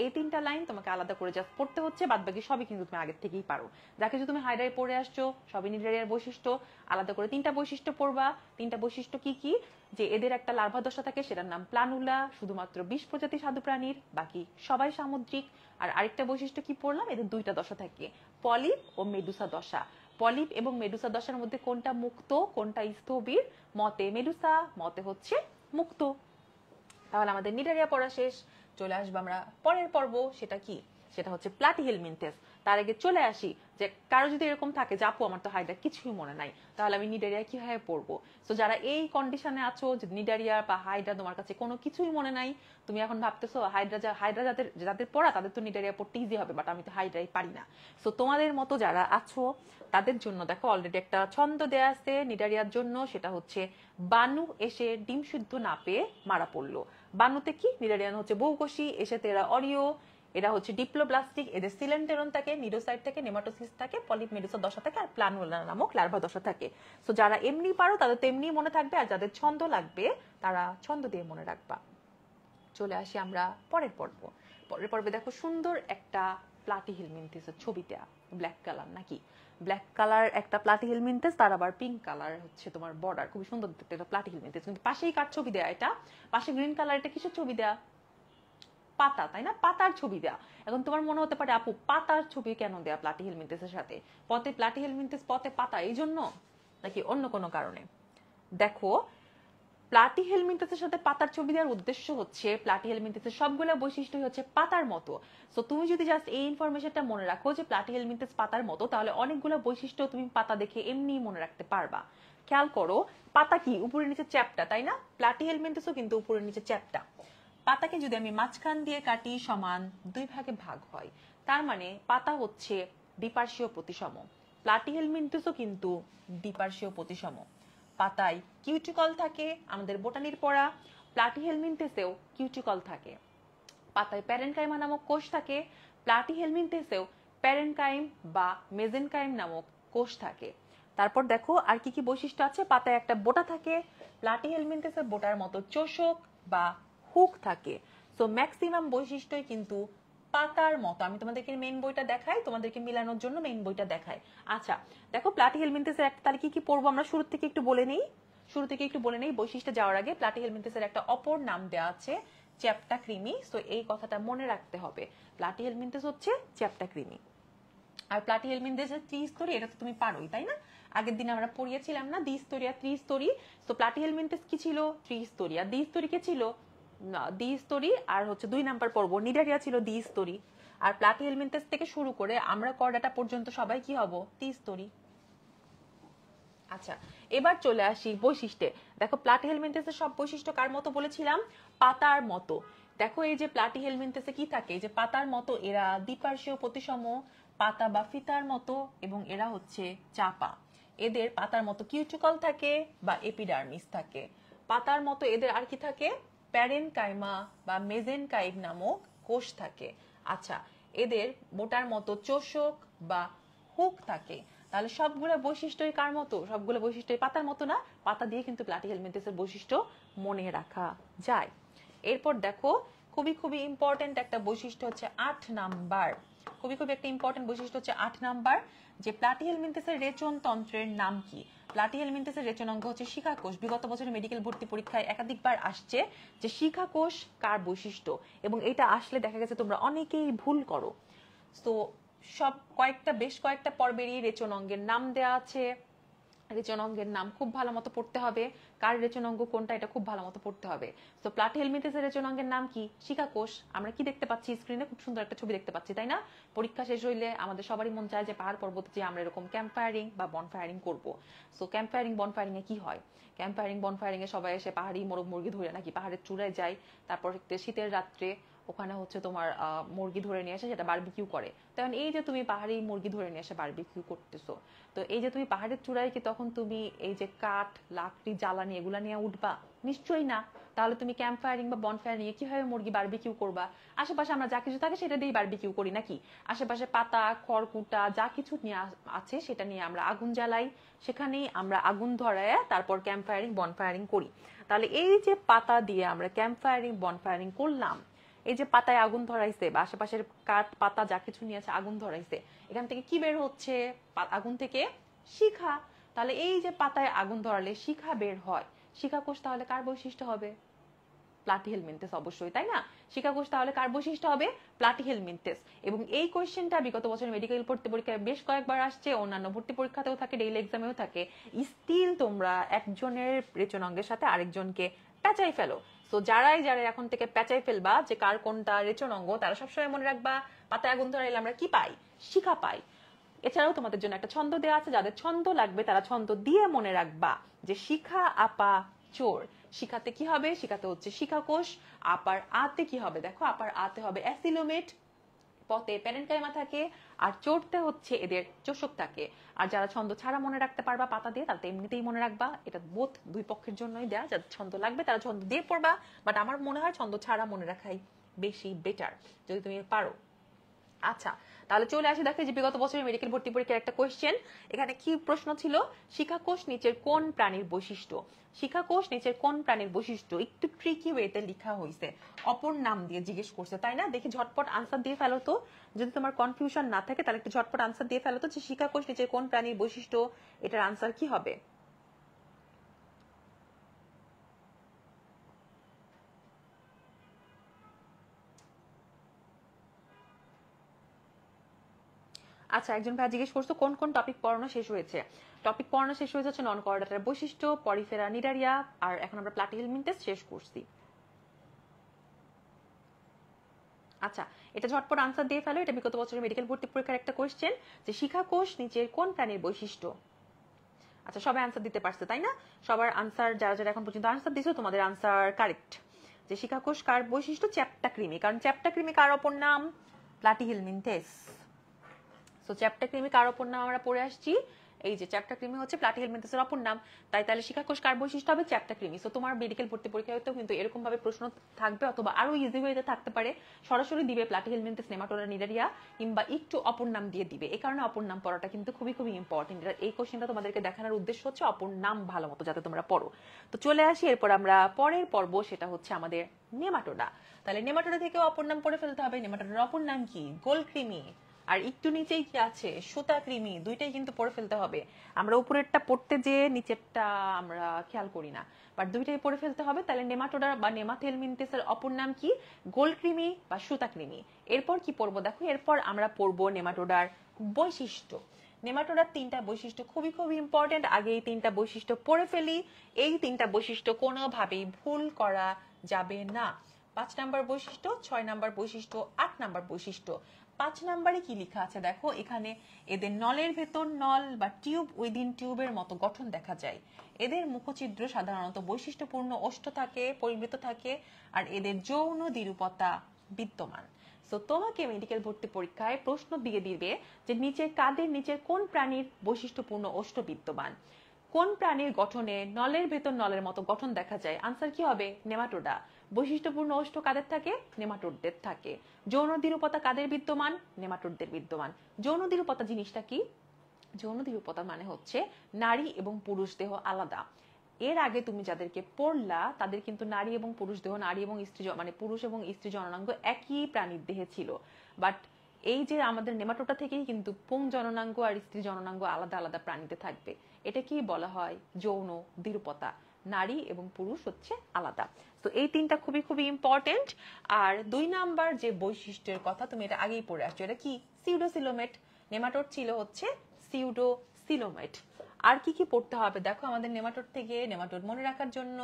এই 3টা লাইন তোমাকে আলাদা করে জাস্ট পড়তে হচ্ছে, বাদ বাকি সবই কিন্তু তুমি আগের থেকেই পারো। যা কিছু তুমি হাইড্রাই পড়ে আসছো সবই নিডারিয়ার বৈশিষ্ট্য। আলাদা করে 3টা বৈশিষ্ট্য পড়বা। 3টা বৈশিষ্ট্য কি কি? যে এদের একটা লার্ভা দশা থাকে, সেটার নাম প্লানুলা, শুধুমাত্র 20 প্রজাতি স্বাদু প্রাণীর, বাকি সবাই সামুদ্রিক। আর আরেকটা বৈশিষ্ট্য কি পড়লাম? এদের 2টা দশা থাকে, পলিপ ও মেডুসা দশা। পলিপ এবং মেডুসা দশার মধ্যে কোনটা মুক্ত কোনটা স্থবির? মতে মেডুসা, মতে হচ্ছে মুক্ত। তাহলে আমাদের নিডারিয়া পড়া শেষ। চলে আসবো আমরা পরের পর্ব, সেটা কি? সেটা হচ্ছে প্লাটিহেলমিনথেস। তার আগে চলে আসি যে কারো যদি এরকম থাকে যে আপু আমার তো হাইড্রা কিছুই মনে নাই, তাহলে আমি নিডারিয়া কিভাবে পড়বো? তো যারা এই কন্ডিশনে আছো যে নিডারিয়া বা হাইড্রা তোমার কাছে কোনো কিছুই মনে নাই, তুমি এখন ভাবতেছো হাইড্রা যাদের পড়া তাদের তো নিডারিয়া পড়তে ইজি হবে, বাট আমি তো হাইড্রাই পারি না। সো তোমাদের মতো যারা আছো তাদের জন্য দেখো অলরেডি একটা ছন্দ দেয়া আছে নিডারিয়ার জন্য, সেটা হচ্ছে বানু এসে ডিম শুদ্ধ না পেয়ে মারা পড়লো। বানুতে কি? নিডারিয়ান হচ্ছে বহুকোষী, এসেতে এরা অরিও, এরা হচ্ছে ডিপ্লোব্লাস্টিক, এদের সিলেন্টেরন থাকে, নিডোসাইট থাকে, নেমাটোসিস্ট থাকে, পলিপ মেডুসা দশা থাকে আর প্লানুলা নামক লার্ভা দশা থাকে। সো যারা এমনি পারো তাদের তো এমনি মনে থাকবে, আর যাদের ছন্দ লাগবে তারা ছন্দ দিয়ে মনে রাখবা। চলে আসি আমরা পরের পর্ব। পরের পর্বে দেখো সুন্দর একটা প্লাটিহেলমিনথেসের ছবি দেয়া, ব্ল্যাক কালার নাকি ব্ল্যাক কালার একটা প্লাটিহেলমিনথেস, তার আবার পিঙ্ক কালার হচ্ছে তোমার বর্ডার, খুবই সুন্দর দেখতে একটা প্লাটিহেলমিনথেস। কিন্তু পাশেই কার ছবি দেয়া? এটা পাশে গ্রিন কালার, এটা কিসের ছবি দেয়া? পাতা, তাই না? পাতার ছবি দেয়া। এখন তোমার মনে হতে পারে আপু পাতার ছবি কেন দেয়া প্লাটিহেলমিনথেসের সাথে? পথে প্লাটিহেলমিনথেস, পথে পাতা, এই জন্য নাকি অন্য কোনো কারণে? দেখো প্লাটিহেলমিনথেসের সাথে পাতার ছবি দেওয়ার উদ্দেশ্য হচ্ছে প্লাটিহেলমিনথেসের সবগুলো বৈশিষ্ট্য হচ্ছে পাতার মতো। সো তুমি যদি জাস্ট এই ইনফরমেশনটা মনে রাখো যে প্লাটিহেলমিনথেস পাতার মতো, তাহলে অনেকগুলো বৈশিষ্ট্য তুমি পাতা দেখে এমনি মনে রাখতে পারবা। খেয়াল করো, পাতা কি উপরে নিচে চ্যাপ্টা, তাই না? প্লাটিহেলমিনথেসও কিন্তু উপরে নিচে চ্যাপ্টা। পাতাকে যদি আমি মাঝখান দিয়ে কাটি সমান 2 ভাগে ভাগ হয়, তার মানে পাতা হচ্ছে দ্বিপার্শ্বীয় প্রতিসম। প্লাটিহেলমিনথেসও কিন্তু দ্বিপার্শ্বীয় প্রতিসম। পাতায় কিউটিকল থাকে, আমাদের বোটানির পড়া। প্লাটিহেলমিনথেসেও কিউটিকল থাকে। পাতায় প্যারেনকাইমা নামক কোষ থাকে, প্লাটিহেলমিনথেসেও প্যারেনকাইম বা মেজেনকাইম নামক কোষ থাকে। তারপর দেখো আর কি কি বৈশিষ্ট্য আছে। পাতায় একটা বোটা থাকে, প্লাটিহেলমিনথেসের বোটার মতো চোষক বা হুক থাকে। সো ম্যাক্সিমাম বৈশিষ্ট্যই কিন্তু পাতার মতো। আমি তোমাদেরকে মেইন বইটা দেখাই, তোমাদেরকে মিলানোর জন্য মেইন বইটা দেখাই। আচ্ছা দেখো প্লাটিহেলমিনথেসের একটা, তাহলে কি কি পড়বো আমরা শুরু থেকে একটু বলে নেই বৈশিষ্ট্য যাওয়ার আগে। প্লাটিহেলমিনথেসের একটা অপর নাম দেওয়া আছে চ্যাপ্টা ক্রিমি। সো এই কথাটা মনে রাখতে হবে, প্লাটিহেলমিনথেস হচ্ছে চ্যাপ্টা ক্রিমি। আর প্লাটিহেলমিনথেসের ত্রিস্তরী, এটা তো তুমি পারোই, তাই না? আগের দিন আমরা পড়িয়েছিলাম না দ্বিস্তরী আর ত্রিস্তরী। তো প্লাটিহেলমিনথেস কি ছিল? ত্রিস্তরী। আর দ্বিস্তরী কে ছিল? দ্বিস্তরী, আর হচ্ছে 2 নাম্বার পর্ব নিডারিয়া ছিল দ্বিস্তরী, আর প্লাটিহেলমিনথেস থেকে শুরু করে আমরা কর্ডাটা পর্যন্ত সবাই কি হব, ত্রিস্তরী। আচ্ছা, এবার চলে আসি বৈশিষ্ট্যে। দেখো প্লাটিহেলমিনথেসের সব বৈশিষ্ট্য কার মতো বলেছিলাম, পাতার মতো। দেখো এই যে প্লাটিহেলমিনথেসে কি থাকে, যে পাতার মতো এরা দ্বিপার্শ্বীয় প্রতিসম, পাতা বা ফিতার মতো, এবং এরা হচ্ছে চাপা। এদের পাতার মতো কিউটিকল থাকে বা এপিডার্মিস থাকে। পাতার মতো এদের আর কি থাকে, প্যারেনকাইমা বা মেজেনকাইম নামক কোষ থাকে। আচ্ছা, এদের মোটার মতো চোষক বা হুক থাকে। তাহলে সবগুলো বৈশিষ্ট্যই কার মতো, সবগুলো বৈশিষ্ট্যই পাতার মতো না, পাতা দিয়ে কিন্তু প্লাটিহেলমিনথেসের বৈশিষ্ট্য মনে রাখা যায়। এরপর দেখো খুবই খুবই ইম্পর্টেন্ট একটা বৈশিষ্ট্য হচ্ছে 8 নাম্বার। খুবই খুবই একটা ইম্পর্টেন্ট বৈশিষ্ট্য হচ্ছে 8 নাম্বার, যে প্লাটিহেলমিনথেসের রেচন তন্ত্রের নাম কি। প্লাটিহেলমিনথেসের রেচন অঙ্গ হচ্ছে শিখাকোষ। বিগত বছরে মেডিকেল ভর্তি পরীক্ষায় একাধিকবার আসছে যে শিখাকোষ কার বৈশিষ্ট্য, এবং এটা আসলে দেখা গেছে তোমরা অনেকেই ভুল করো। তো সব বেশ কয়েকটা পর্বেরই রেচন অঙ্গের নাম দেওয়া আছে। রেচন অঙ্গের নাম খুব ভালো মতো পড়তে হবে, কার রেচন অঙ্গ কোনটা এটা খুব ভালো মতো পড়তে হবে। তো প্লাটিহেলমিনথেসের রেচন অঙ্গের নাম কি, শিখাকোষ। আমরা কি দেখতে পাচ্ছি স্ক্রিনে, খুব সুন্দর একটা ছবি দেখতে পাচ্ছি, তাই না? পরীক্ষা শেষ হইলে আমাদের সবারই মন চায় যে পাহাড় পর্বতে যে আমরা এরকম ক্যাম্প ফায়ারিং বা বন ফায়ারিং করবো। সো ক্যাম্প ফায়ারিং বন ফায়ারিং এ কি হয়, ক্যাম্প ফায়ারিং বন ফায়ারিং এ সবাই এসে পাহাড়ি মোরগ মুরগি ধরে নাকি পাহাড়ের চূড়ায় যায়, তারপর শীতের রাত্রে ওখানে হচ্ছে তোমার মুরগি ধরে নিয়ে এসে সেটা বারবিকিউ করে। তখন এই যে তুমি পাহাড়ি মুরগি ধরে নিয়ে এসে বারবিকিউ করতেছো, তো এই যে তুমি পাহাড়ের চূড়ায় কি তখন তুমি এই যে কাঠ লাকড়ি জ্বালানি এগুলা নিয়ে উঠবা? নিশ্চয়ই না। তাহলে তুমি ক্যাম্প ফায়ারিং বা বন ফায়ারিং এ কিভাবে মুরগি বারবিকিউ করবা? আশেপাশে আমরা যা কিছু থাকে সেটা দিয়ে বারবিকিউ করি নাকি? আশেপাশে পাতা খড়কুটা যা কিছু নিয়ে আছে সেটা নিয়ে আমরা আগুন জ্বালাই, সেখানেই আমরা আগুন ধরায় তারপর ক্যাম্প ফায়ারিং বন ফায়ারিং করি। তাহলে এই যে পাতা দিয়ে আমরা ক্যাম্প ফায়ারিং বন ফায়ারিং করলাম, এই যে পাতায় আগুন ধরাইছে বা আশেপাশের কাঠ পাতা যা কিছু নিয়ে আছে আগুন ধরাইছে, এখান থেকে কি বের হচ্ছে, আগুন থেকে শিখা। তাহলে এই যে পাতায় আগুন ধরালে শিখা বের হয়, শিখাকোষ তাহলে কার বৈশিষ্ট্য হবে, প্লাটিহেলমিনথেস অবশ্যই, তাই না? শিখাকোষ তাহলে কার বৈশিষ্ট্য হবে, প্লাটিহেলমিনথেস। এবং এই কোশ্চেনটা বিগত বছর মেডিকেল ভর্তি পরীক্ষায় বেশ কয়েকবার আসছে, অন্যান্য ভর্তি পরীক্ষাতেও থাকে, ডেইলি এক্সামেও থাকে। স্টিল তোমরা একজনের রেচন অঙ্গের সাথে আরেকজনকে পেঁচাই ফেলো। তো যারাই এখন থেকে পেঁচাই ফেলবা যে কার কোনটা রেচন অঙ্গ, তারা সবসময় মনে রাখবা পাতায় আগুন ধরাইলে আমরা কি পাই, শিখা পাই। এছাড়াও তোমাদের জন্য একটা ছন্দ দেওয়া আছে, যাদের ছন্দ লাগবে তারা ছন্দ দিয়ে মনে রাখবা যে শিখা আপা চোর। শিখাতে কি হবে, শিখাতে হচ্ছে শিখাকোষ। আপার আতে কি হবে, দেখো আপার আতে হবে অ্যাসিলোমেট, পথে প্যারেনকাইমা থাকে, আর চড়তে হচ্ছে এদের চোষক থাকে। আর যারা ছন্দ ছাড়া মনে রাখতে পারবা পাতা দিয়ে, তারা তো এমনিতেই মনে রাখবা। এটা বোধ দুই পক্ষের জন্যই দেয়া, যাদের ছন্দ লাগবে তারা ছন্দ দিয়ে পড়বা, বাট আমার মনে হয় ছন্দ ছাড়া মনে রাখাই বেশি বেটার যদি তুমি পারো। আচ্ছা, তাহলে চলে আসি, দেখো যে বিগত বছরের মেডিকেল ভর্তি পরীক্ষার একটা কোশ্চেন। এখানে কি প্রশ্ন ছিল, শিখাকোষ নিচের কোন প্রাণীর বৈশিষ্ট্য। শিখাকোষ নিচের কোন প্রাণীর বৈশিষ্ট্য, একটু ট্রিকি ওয়েতে লেখা হয়েছে, অপর নাম দিয়ে জিজ্ঞেস করছে, তাই না? দেখি ঝটপট আনসার দিয়ে ফেলো তো, যদি তোমার কনফিউশন না থাকে তাহলে একটু ঝটপট আনসার দিয়ে ফেলো তো, যে শিখাকোষ নিচের কোন প্রাণীর বৈশিষ্ট্য, এটার আনসার কি হবে? আচ্ছা, একজন ভাই জিজ্ঞেস করছো কোন কোন টপিক পড়ানো শেষ হয়েছে। টপিক পড়ানো শেষ হয়েছে হচ্ছে নন কর্ডাটার বৈশিষ্ট্য, পরিফেরা নিডারিয়া, আর এখন আমরা প্লাটিহেলমিনথেস শেষ করছি। আচ্ছা, এটা ঝটপট আনসার দিয়ে ফেলো, এটা বিগত বছরের মেডিকেল ভর্তি পরীক্ষার একটা কোশ্চেন, যে শিখাকোষ নিচের কোন প্রাণীর বৈশিষ্ট্য। আচ্ছা, সবাই আনসার দিতে পারছে, তাই না? সবার আনসার, যারা যারা এখন পর্যন্ত আনসার দিছো তোমাদের আনসার কারেক্ট। যে শিখাকোষ কার বৈশিষ্ট্য, চ্যাপ্টা কৃমি, কারণ চ্যাপ্টা কৃমি কার অপর নাম, প্লাটিহেলমিনথেস। সো চ্যাপ্টা কৃমি কার অপর নাম আমরা পড়ে আসছি, এই যে চ্যাপ্টা কৃমি হচ্ছে প্লাটিহেলমিনথেসের অপর নাম। তাহলে শিখাকোষ কার বৈশিষ্ট্য হবে, চ্যাপ্টা কৃমি। সো তোমার মেডিকেল ভর্তি পরীক্ষাতেও কিন্তু এরকম ভাবে প্রশ্ন থাকবে, অথবা আরো ইজি ওয়েতে থাকতে পারে, সরাসরি দিবে প্লাটিহেলমিনথেস নেমাটোডা নিডারিয়া, কিংবা একটু অপর নাম দিয়ে দিবে। এই কারণে অপর নাম পড়াটা কিন্তু খুবই খুবই ইম্পর্টেন্ট। এই কোশ্চেনটা তোমাদেরকে দেখানোর উদ্দেশ্য হচ্ছে অপর নাম ভালো মতো যাতে তোমরা পড়ো। তো চলে আসি এরপর আমরা পরের পর্ব, সেটা হচ্ছে আমাদের নেমাটোডা। তাহলে নেমাটোডা থেকে অপর নাম পড়ে ফেলতে হবে। নেমাটোডার অপর নাম কি, গোলকৃমি। আর একটু নিচেই কি আছে, সুতা কৃমি। দুইটাই কিন্তু পড়ে ফেলতে হবে। আমরা উপরেরটা পড়তে যে নিচেরটা আমরা খেয়াল করি না, বাট দুইটাই পড়ে ফেলতে হবে। তাহলে নেমাটোডা বা নেমাথেলমিনথেসের অপর নাম কি, গোলকৃমি বা সুতাকৃমি। এরপর কি পড়বো, দেখো এরপর আমরা পড়বো নেমাটোডার বৈশিষ্ট্য। নেমাটোডার 3টা বৈশিষ্ট্য খুবই খুবই ইম্পর্টেন্ট, আগে এই 3টা বৈশিষ্ট্য পড়ে ফেলি। এই 3টা বৈশিষ্ট্য কোনোভাবেই ভুল করা যাবে না। 5 নাম্বার বৈশিষ্ট্য, 6 নাম্বার বৈশিষ্ট্য, 8 নাম্বার বৈশিষ্ট্য। 5 নাম্বারে কি লেখা আছে দেখো, এখানে এদের নলের ভেতর নল বা টিউব উইদিন টিউবের মতো গঠন দেখা যায়। এদের মুখছিদ্র সাধারণত বৈশিষ্ট্যপূর্ণ ওষ্ঠ থাকে, পরিবৃত থাকে, আর এদের যৌন দ্বিরূপতা বিদ্যমান। তো তোমাকে মেডিকেল ভর্তি পরীক্ষায় প্রশ্ন দিয়ে দিবে যে নিচের কাদের নিচের কোন প্রাণীর বৈশিষ্ট্যপূর্ণ ওষ্ঠ বিদ্যমান, কোন প্রাণীর গঠনে নলের ভেতর নলের মতো গঠন দেখা যায়। আনসার কি হবে? নেমাটোডা। বৈশিষ্ট্যপূর্ণ ওষ্ঠ কাদের থাকে? নেমাটোডদের থাকে। যৌন দ্বিরূপতা কাদের বিদ্যমান? নেমাটোডদের বিদ্যমান। যৌন দ্বিরূপতা জিনিসটা কি? যৌন দ্বিরূপতা মানে হচ্ছে নারী এবং পুরুষ দেহ আলাদা। এর আগে তুমি যাদেরকে পড়লা তাদের কিন্তু নারী এবং পুরুষ দেহ, নারী এবং স্ত্রী মানে পুরুষ এবং স্ত্রী জননাঙ্গ একই প্রাণীর দেহে ছিল, বাট এই যে আমাদের নেমাটোডা থেকেই কিন্তু পুং জননাঙ্গ আর স্ত্রী জননাঙ্গ আলাদা আলাদা প্রাণীতে থাকবে। এটা কি বলা হয়? যৌন দ্বিরূপতা। নারী এবং পুরুষ হচ্ছে আলাদা। তো এই তিনটা খুবই খুবই ইম্পর্টেন্ট। আর 2 নাম্বার যে বৈশিষ্ট্যের কথা তুমি এটা আগেই পড়ে আসছো, এটা কি? সিউডোসিলোমেট। নেমাটোড ছিল হচ্ছে সিউডোসিলোমেট। আর কি কি পড়তে হবে দেখো, আমাদের নেমাটোড থেকে নেমাটোড মনে রাখার জন্য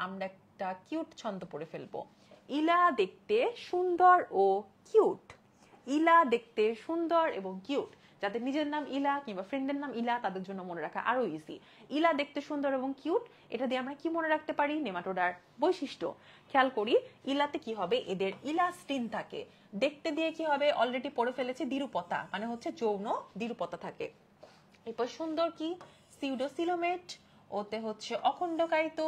আমরা একটা কিউট ছন্দ পড়ে ফেলবো। ইলা দেখতে সুন্দর ও কিউট। ইলা দেখতে সুন্দর এবং কিউট। যাদের নিজের নাম ইলা কিংবা ফ্রেন্ডের নাম ইলা তাদের জন্য মনে রাখা আরো ইজি। ইলা দেখতে সুন্দর এবং কিউট, এটা দিয়ে আমরা কি মনে রাখতে পারি? নেমাটোডার বৈশিষ্ট্য। খেয়াল করি ইলাতে কি হবে, এদের ইলাস্টিন থাকে। দেখতে দিয়ে কি হবে? অলরেডি পড়ে ফেলেছে দ্বিরূপতা, মানে হচ্ছে যৌন দ্বিরূপতা থাকে। এরপর সুন্দর কি? সিউডোসিলোমেট। ওতে হচ্ছে অখণ্ডকায়িত।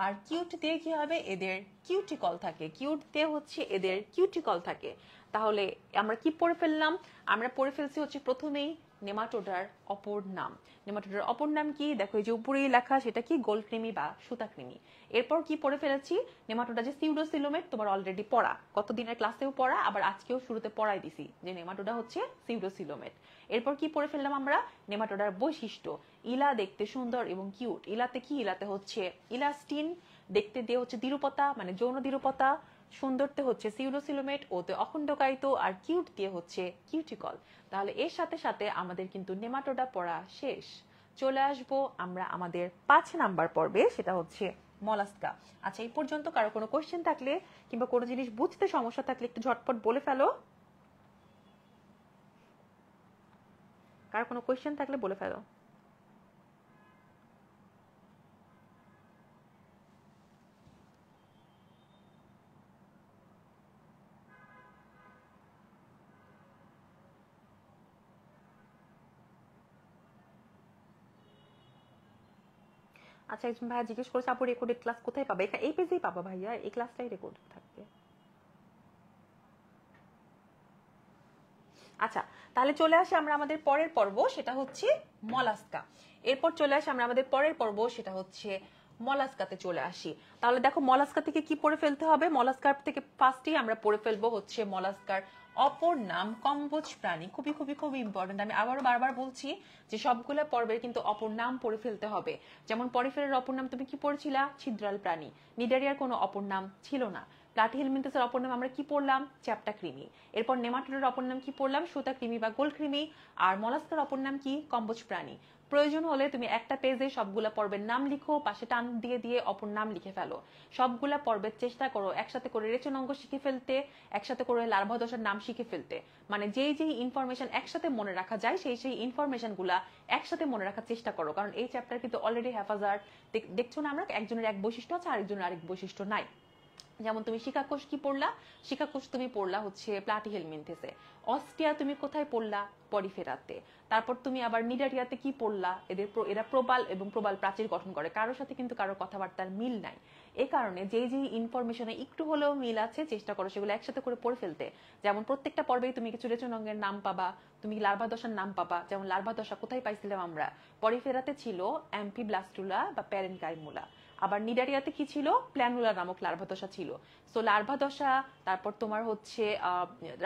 আর কিউট দিয়ে কি হবে? এদের কিউটিকল থাকে। কিউট দিয়ে হচ্ছে এদের কিউটিকল থাকে। তাহলে আমরা কি পড়ে ফেললাম? আমরা পড়ে ফেলছি হচ্ছে প্রথমেই নেমাটোডার অপর নাম। নেমাটোডার অপর নাম কি? দেখো এই যে উপরেই লেখা, সেটা কি? গোলকৃমি বা সুতাকৃমি। এরপর কি পড়ে ফেলেছি? নেমাটোডা যে সিউডোসিলোমেট তোমার অলরেডি পড়া, কতদিনের ক্লাসেও পড়া, আবার আজকেও শুরুতে পড়াই দিছি যে নেমাটোডা হচ্ছে সিউডোসিলোমেট। এরপর কি পড়ে ফেললাম আমরা? নেমাটোডার বৈশিষ্ট্য। ইলা দেখতে সুন্দর এবং কিউট। ইলাতে কি? ইলাতে হচ্ছে ইলাস্টিন। দেখতে দিয়ে হচ্ছে দ্বিরূপতা মানে যৌন দ্বিরূপতা। সুন্দরতে হচ্ছে সিউডোসিলোমেট। ওতে অখণ্ডকায়িত। আর কিউট দিয়ে হচ্ছে কিউটিকল। তাহলে এর সাথে সাথে আমাদের কিন্তু নেমাটোডা পড়া শেষ। চলে আসবো আমরা আমাদের 5 নাম্বার পর্বে, সেটা হচ্ছে মলাস্কা। আচ্ছা, এই পর্যন্ত কারো কোনো কোশ্চেন থাকলে কিংবা কোনো জিনিস বুঝতে সমস্যা থাকলে একটু ঝটপট বলে ফেলো। কারো কোনো কোয়েশ্চেন থাকলে বলে ফেলো। আচ্ছা, একজন ভাইয়া জিজ্ঞেস করেছে আপু রেকর্ডেড ক্লাস কোথায় পাবে? এই পেজেই পাবা ভাইয়া, এই ক্লাসটাই রেকর্ড থাকবে। আচ্ছা, তাহলে চলে আসি আমরা আমাদের পরের পর্ব, সেটা হচ্ছে মলাস্কা। এরপর চলে আসি আমরা আমাদের পরের পর্ব, সেটা হচ্ছে মলাস্কাতে চলে আসি। তাহলে দেখো মলাস্কা থেকে কি পড়ে ফেলতে হবে? মলাস্কার থেকে ফার্স্টেই আমরা পড়ে ফেলবো হচ্ছে মলাস্কার অপর নাম কম্বোজ প্রাণী। খুবই খুবই খুবই ইম্পর্টেন্ট। আমি আবারও বারবার বলছি যে সবগুলো পর্বের কিন্তু অপর নাম পড়ে ফেলতে হবে। যেমন পরিফেরের অপর নাম তুমি কি পড়ছিলা? ছিদ্রাল প্রাণী। নিডারিয়ার কোনো অপর নাম ছিল না। প্লাটিহেলমিনথেসের অপর নাম আমরা কি পড়লাম? চ্যাপ্টা কৃমি। এরপর নেমাটোডের অপর নাম কি পড়লাম? সুতা কৃমি বা গোলকৃমি। আর মলাস্কার অপর নাম কি? কম্বোজ প্রাণী। প্রয়োজন হলে তুমি একটা পেজে সবগুলা পর্বের নাম লিখো, পাশে টান দিয়ে দিয়ে অপর নাম লিখে ফেলো। সবগুলা পর্বের চেষ্টা করো একসাথে করে রেচনাঙ্গ শিখে ফেলতে, একসাথে করে লার্ভা দশার নাম শিখে ফেলতে। মানে যেই যেই ইনফরমেশন একসাথে মনে রাখা যায় সেই সেই ইনফরমেশন গুলা একসাথে মনে রাখার চেষ্টা করো, কারণ এই চ্যাপ্টার কিন্তু অলরেডি হ্যাফাজার। দেখছো না আমরা একজনের এক বৈশিষ্ট্য আছে, আরেকজনের আরেক বৈশিষ্ট্য নাই। যেমন তুমি শিকাকোষ কি পড়লা? শিকাকোষ তুমি পড়লা হচ্ছে প্লাটিহেলমিনথেসে। অস্টিয়া তুমি কোথায় পড়লা? পরিফেরাতে। তারপর তুমি আবার নিডারিয়াতে কি পড়লা? এরা প্রবাল এবং প্রবাল প্রাচীর গঠন করে। কারোর সাথে কিন্তু কারোর কথাবার্তার মিল নাই। এই কারণে যেই যেই ইনফরমেশনে একটু হলেও মিল আছে চেষ্টা করো সেগুলো একসাথে করে পড়ে ফেলতে। যেমন প্রত্যেকটা পর্বেই তুমি কিছু রেচনাঙ্গের নাম পাবা, তুমি লার্ভা দশার নাম পাবা। যেমন লার্ভা দশা কোথায় পাইছিলাম আমরা? পরিফেরাতে ছিল অ্যাম্পিব্লাস্টুলা বা প্যারেনকাইমুলা। আবার নিডারিয়াতে কি ছিল? প্ল্যানুলা নামক লার্ভা দশা ছিল। সো লার্ভা দশা, তারপর তোমার হচ্ছে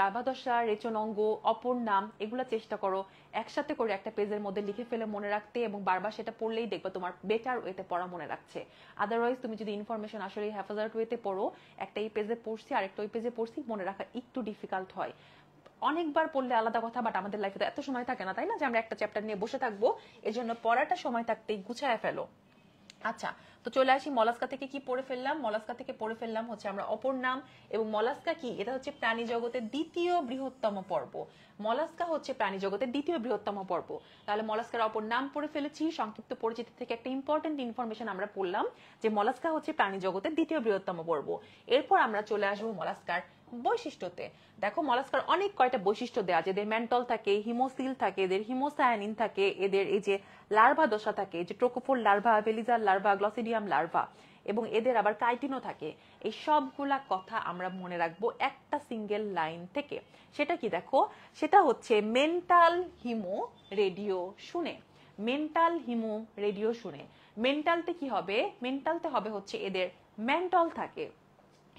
লার্ভা দশা, রেচনাঙ্গ, অপর নাম, এগুলো চেষ্টা করো একসাথে করে একটা পেজের মধ্যে লিখে ফেলে মনে রাখতে, এবং বারবার সেটা পড়লেই দেখবে তোমার বেটার ওয়েতে পড়া মনে রাখছে। আদারওয়াইজ তুমি যদি ইনফরমেশন আসলে হ্যাফাজার্ড ওয়েতে পড়ো, একটা এই পেজে পড়ছি আরেকটা ওই পেজে পড়ছি, মনে রাখা একটু ডিফিকাল্ট হয়। অনেকবার পড়লে আলাদা কথা, বাট আমাদের লাইফে তো এত সময় থাকে না, তাই না, যে আমরা একটা চ্যাপ্টার নিয়ে বসে থাকবো। এজন্য পড়াটা সময় থাকতেই গুছায় ফেলো। আচ্ছা, তো চলে আসি মলাস্কা থেকে কি পড়ে ফেললাম। মলাস্কা থেকে পড়ে ফেললাম হচ্ছে আমরা অপর নাম, এবং মলাস্কা কি, এটা হচ্ছে প্রাণী জগতের দ্বিতীয় বৃহত্তম পর্ব। মলাস্কা হচ্ছে প্রাণী জগতের দ্বিতীয় বৃহত্তম পর্ব। তাহলে মলাস্কার অপর নাম পড়ে ফেলেছি। সংক্ষিপ্ত পরিচিতি থেকে একটা ইম্পর্টেন্ট ইনফরমেশন আমরা পড়লাম যে মলাস্কা হচ্ছে প্রাণী জগতের দ্বিতীয় বৃহত্তম পর্ব। এরপর আমরা চলে আসবো মলাস্কার বৈশিষ্ট্যতে। দেখো মলাস্কার অনেক কয়টা বৈশিষ্ট্য দেওয়া আছে। এদের মেন্টল থাকে, হিমোসিল থাকে, এদের হিমোসায়ানিন থাকে, এদের এই যে লার্ভা দশা থাকে, যে ট্রোকোফোর লার্ভা, ভেলিজার লার্ভা, গ্লসিডিয়াম লার্ভা, এবং এদের আবার কাইটিনও থাকে। এই সবগুলা কথা আমরা মনে রাখবো একটা সিঙ্গেল লাইন থেকে। সেটা কি দেখো, সেটা হচ্ছে মেন্টাল হিমো রেডিও শুনে। মেন্টাল হিমো রেডিও শুনে। মেন্টালতে কি হবে, মেন্টালতে হবে হচ্ছে এদের মেন্টল থাকে,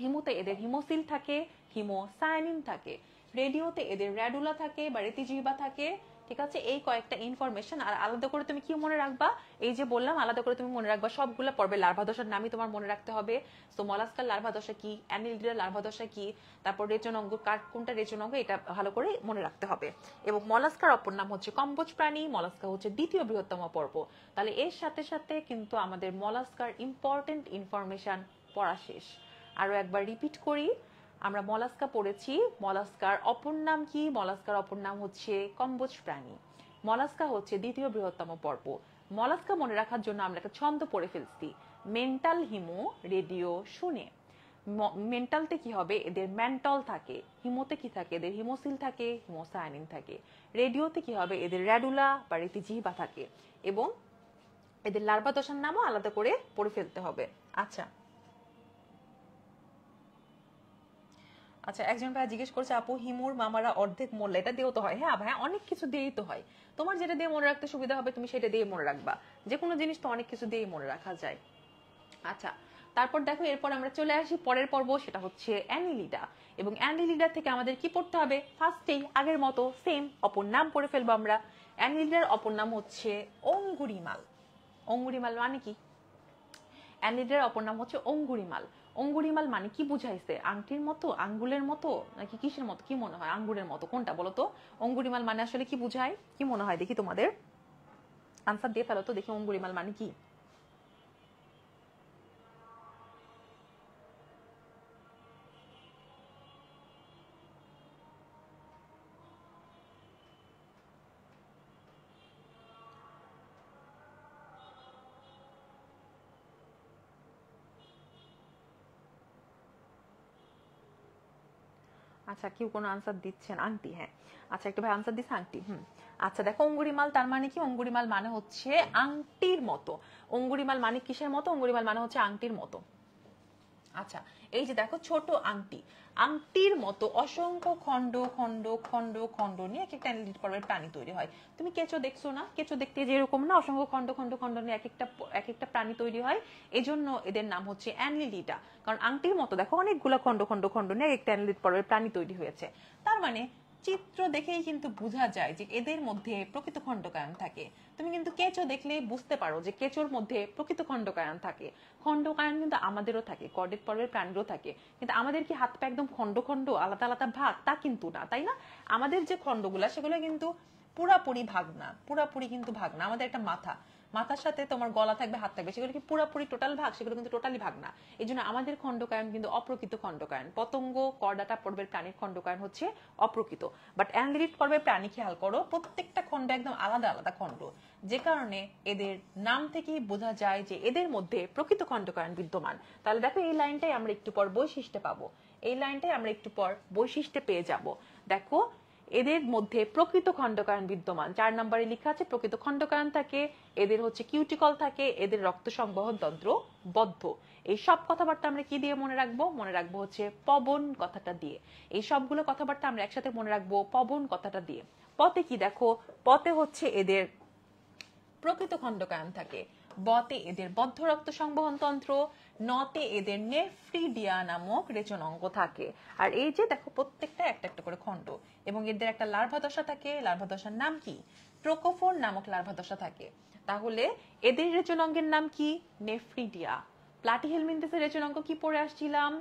হিমোতে এদের হিমোসিল থাকে, হিমোসায়ানিন থাকে, রেডিওতে এদের র্যাডুলা থাকে বা রেতিজিহ্বা থাকে। ঠিক আছে, এই কয়েকটা ইনফরমেশন। আর আলাদা করে তুমি কি মনে রাখবা, এই যে বললাম আলাদা করে তুমি মনে রাখবা সবগুলা পর্বে লার্ভা দশার নামই তোমার মনে রাখতে হবে। সো মলাস্কার লার্ভা দশা কি, অ্যানিলিডার লার্ভা দশা কি, তারপর রেচন অঙ্গ কার কোনটা রেচন অঙ্গ, এটা ভালো করে মনে রাখতে হবে। এবং মলাস্কার অপর নাম হচ্ছে কম্বোজ প্রাণী। মলাস্কা হচ্ছে দ্বিতীয় বৃহত্তম পর্ব। তাহলে এর সাথে সাথে কিন্তু আমাদের মলাস্কার ইম্পর্টেন্ট ইনফরমেশন পড়া শেষ। আরো একবার রিপিট করি, আমরা মলাস্কা পড়েছি। মলাস্কার অপর নাম কি, মলাস্কার অপর নাম হচ্ছে কম্বোজ প্রাণী। মলাস্কা হচ্ছে দ্বিতীয় বৃহত্তম পর্ব। মলাস্কা মনে রাখার জন্য আমরা একটা ছন্দ পড়ে ফেলছি, মেন্টাল হিমো রেডিও শুনে। মেন্টালতে কি হবে, এদের মেন্টল থাকে, হিমোতে কি থাকে, এদের হিমোসিল থাকে, হিমোসায়ানিন থাকে, রেডিওতে কি হবে, এদের র্যাডুলা বা রেতিজিহ্বা থাকে, এবং এদের লার্ভা দশার নামও আলাদা করে পড়ে ফেলতে হবে। আচ্ছা আচ্ছা, একজন ভাই জিজ্ঞেস করছে আপু হিমুর মামারা অর্ধেক মরলে এটা দিয়েও তো হয়? হ্যাঁ ভাই, অনেক কিছু দিয়েই তো হয়। তোমার যেটা দিয়ে মনে রাখতে সুবিধা হবে তুমি সেটা দিয়ে মনে রাখবা। যে কোনো জিনিস তো অনেক কিছু দিয়েই মনে রাখা যায়। আচ্ছা, তারপর দেখো এরপর আমরা চলে আসি পরের পর্ব, সেটা হচ্ছে অ্যানিলিডা। এবং অ্যানিলিডা থেকে আমাদের কি পড়তে হবে, ফার্স্টেই আগের মতো সেম অপর নাম পড়ে ফেলবো আমরা। অ্যানিলিডার অপর নাম হচ্ছে অঙ্গুরিমাল। অঙ্গুরিমাল মানে কি, অ্যানিডের অপর নাম হচ্ছে অঙ্গুরিমাল। অঙ্গুরিমাল মানে কি বুঝাইছে, আংটির মতো, আঙ্গুলের মতো, নাকি কিসের মতো, কি মনে হয়, আঙ্গুরের মতো, কোনটা বলো তো? অঙ্গুরিমাল মানে আসলে কি বুঝায়, কি মনে হয় দেখি তোমাদের? আনসার দিয়ে ফেলো তো দেখি, অঙ্গুরিমাল মানে কি? আচ্ছা, কেউ কোনো আনসার দিচ্ছেন? আংটি, হ্যাঁ। আচ্ছা, একটা ভাই আনসার দিচ্ছে আংটি। আচ্ছা দেখো, অঙ্গুরিমাল তার মানে কি, অঙ্গুরিমাল মানে হচ্ছে আংটির মতো। অঙ্গুরিমাল মানে কিসের মতো, অঙ্গুরিমাল মানে হচ্ছে আংটির মতো। আচ্ছা, এই যে দেখো ছোট আংটি, আংটির মতো অসংখ্য খণ্ড খণ্ড খণ্ড খণ্ড নিয়ে এক একটা অ্যানিলিড পর্বের প্রাণী তৈরি হয়। তুমি কেঁচো দেখছো না, কেঁচো দেখতে যেরকম না, অসংখ্য খণ্ড খণ্ড খণ্ড নিয়ে এক একটা প্রাণী তৈরি হয়। এই জন্য এদের নাম হচ্ছে অ্যানিলিডা, কারণ আংটির মতো দেখো অনেকগুলো খণ্ড খণ্ড খণ্ড নিয়ে এক একটা অ্যানিলিড পর্বের প্রাণী তৈরি হয়েছে। তার মানে চিত্র দেখেই কিন্তু বোঝা যায় যে এদের মধ্যে প্রকৃত খণ্ডকায়ন থাকে। তুমি কিন্তু কেঁচো দেখলে বুঝতে পারো যে কেঁচোর মধ্যে প্রকৃত খণ্ডকায়ন থাকে। খণ্ডকায়ন কিন্তু আমাদেরও থাকে, কর্ডেট পর্বের প্রাণীরও থাকে। কিন্তু আমাদের কি হাত পা একদম খণ্ড খণ্ড আলাদা আলাদা ভাগ? তা কিন্তু না, তাই না? আমাদের যে খণ্ডগুলা সেগুলো কিন্তু পুরাপুরি ভাগ না, পুরাপুরি কিন্তু ভাগ না। আমাদের একটা মাথা, মাথার সাথে তোমার গলা থাকবে, হাত থাকবে, সেগুলো কি পুরাপুরি টোটাল ভাগ? সেগুলো কিন্তু টোটালি ভাগ না। এই জন্য আমাদের খণ্ডকায়ন কিন্তু অপ্রকৃত খণ্ডকায়ন। পতঙ্গ, করডাটা পর্বের প্রাণীর খণ্ডকায়ন হচ্ছে অপ্রকৃত। বাট অ্যানলিড পর্বের প্রাণী খেয়াল করো, প্রত্যেকটা খণ্ড একদম আলাদা আলাদা খণ্ড, যে কারণে এদের নাম থেকেই বোঝা যায় যে এদের মধ্যে প্রকৃত খণ্ডকায়ন বিদ্যমান। তাহলে দেখো এই লাইনটাই আমরা একটু পর বৈশিষ্ট্যে পাবো, এই লাইনটাই আমরা একটু পর বৈশিষ্ট্যে পেয়ে যাব। দেখো এদের মধ্যে প্রকৃত খণ্ডকায়ন বিদ্যমান, 4 নম্বরে লেখা আছে প্রকৃত খণ্ডকায়ন থাকে, এদের হচ্ছে কিউটিকল থাকে, এদের রক্ত সংবহন তন্ত্র বদ্ধ। এই সব কথাবার্তা আমরা কি দিয়ে মনে রাখবো? মনে রাখবো হচ্ছে পবন কথাটা দিয়ে। এই সবগুলো কথাবার্তা আমরা একসাথে মনে রাখবো পবন কথাটা দিয়ে। পতে কি দেখো, পতে হচ্ছে এদের প্রকৃত খণ্ডকায়ন থাকে, বতে এদের বদ্ধ রক্ত সংবহন তন্ত্র, নতে এদের নেফ্রিডিয়া নামক রেচন অঙ্গ থাকে। আর এই যে দেখো প্রত্যেকটা একটা একটা করে খণ্ড, এবং এদের একটা লার্ভা দশা থাকে। লার্ভা দশার নাম কি? ট্রোকোফোর নামক লার্ভা দশা থাকে। তাহলে এদের রেচন অঙ্গের নাম কি? নেফ্রিডিয়া। প্লাটিহেলমিনথেসের রেচন অঙ্গ কি পড়ে আসছিলাম?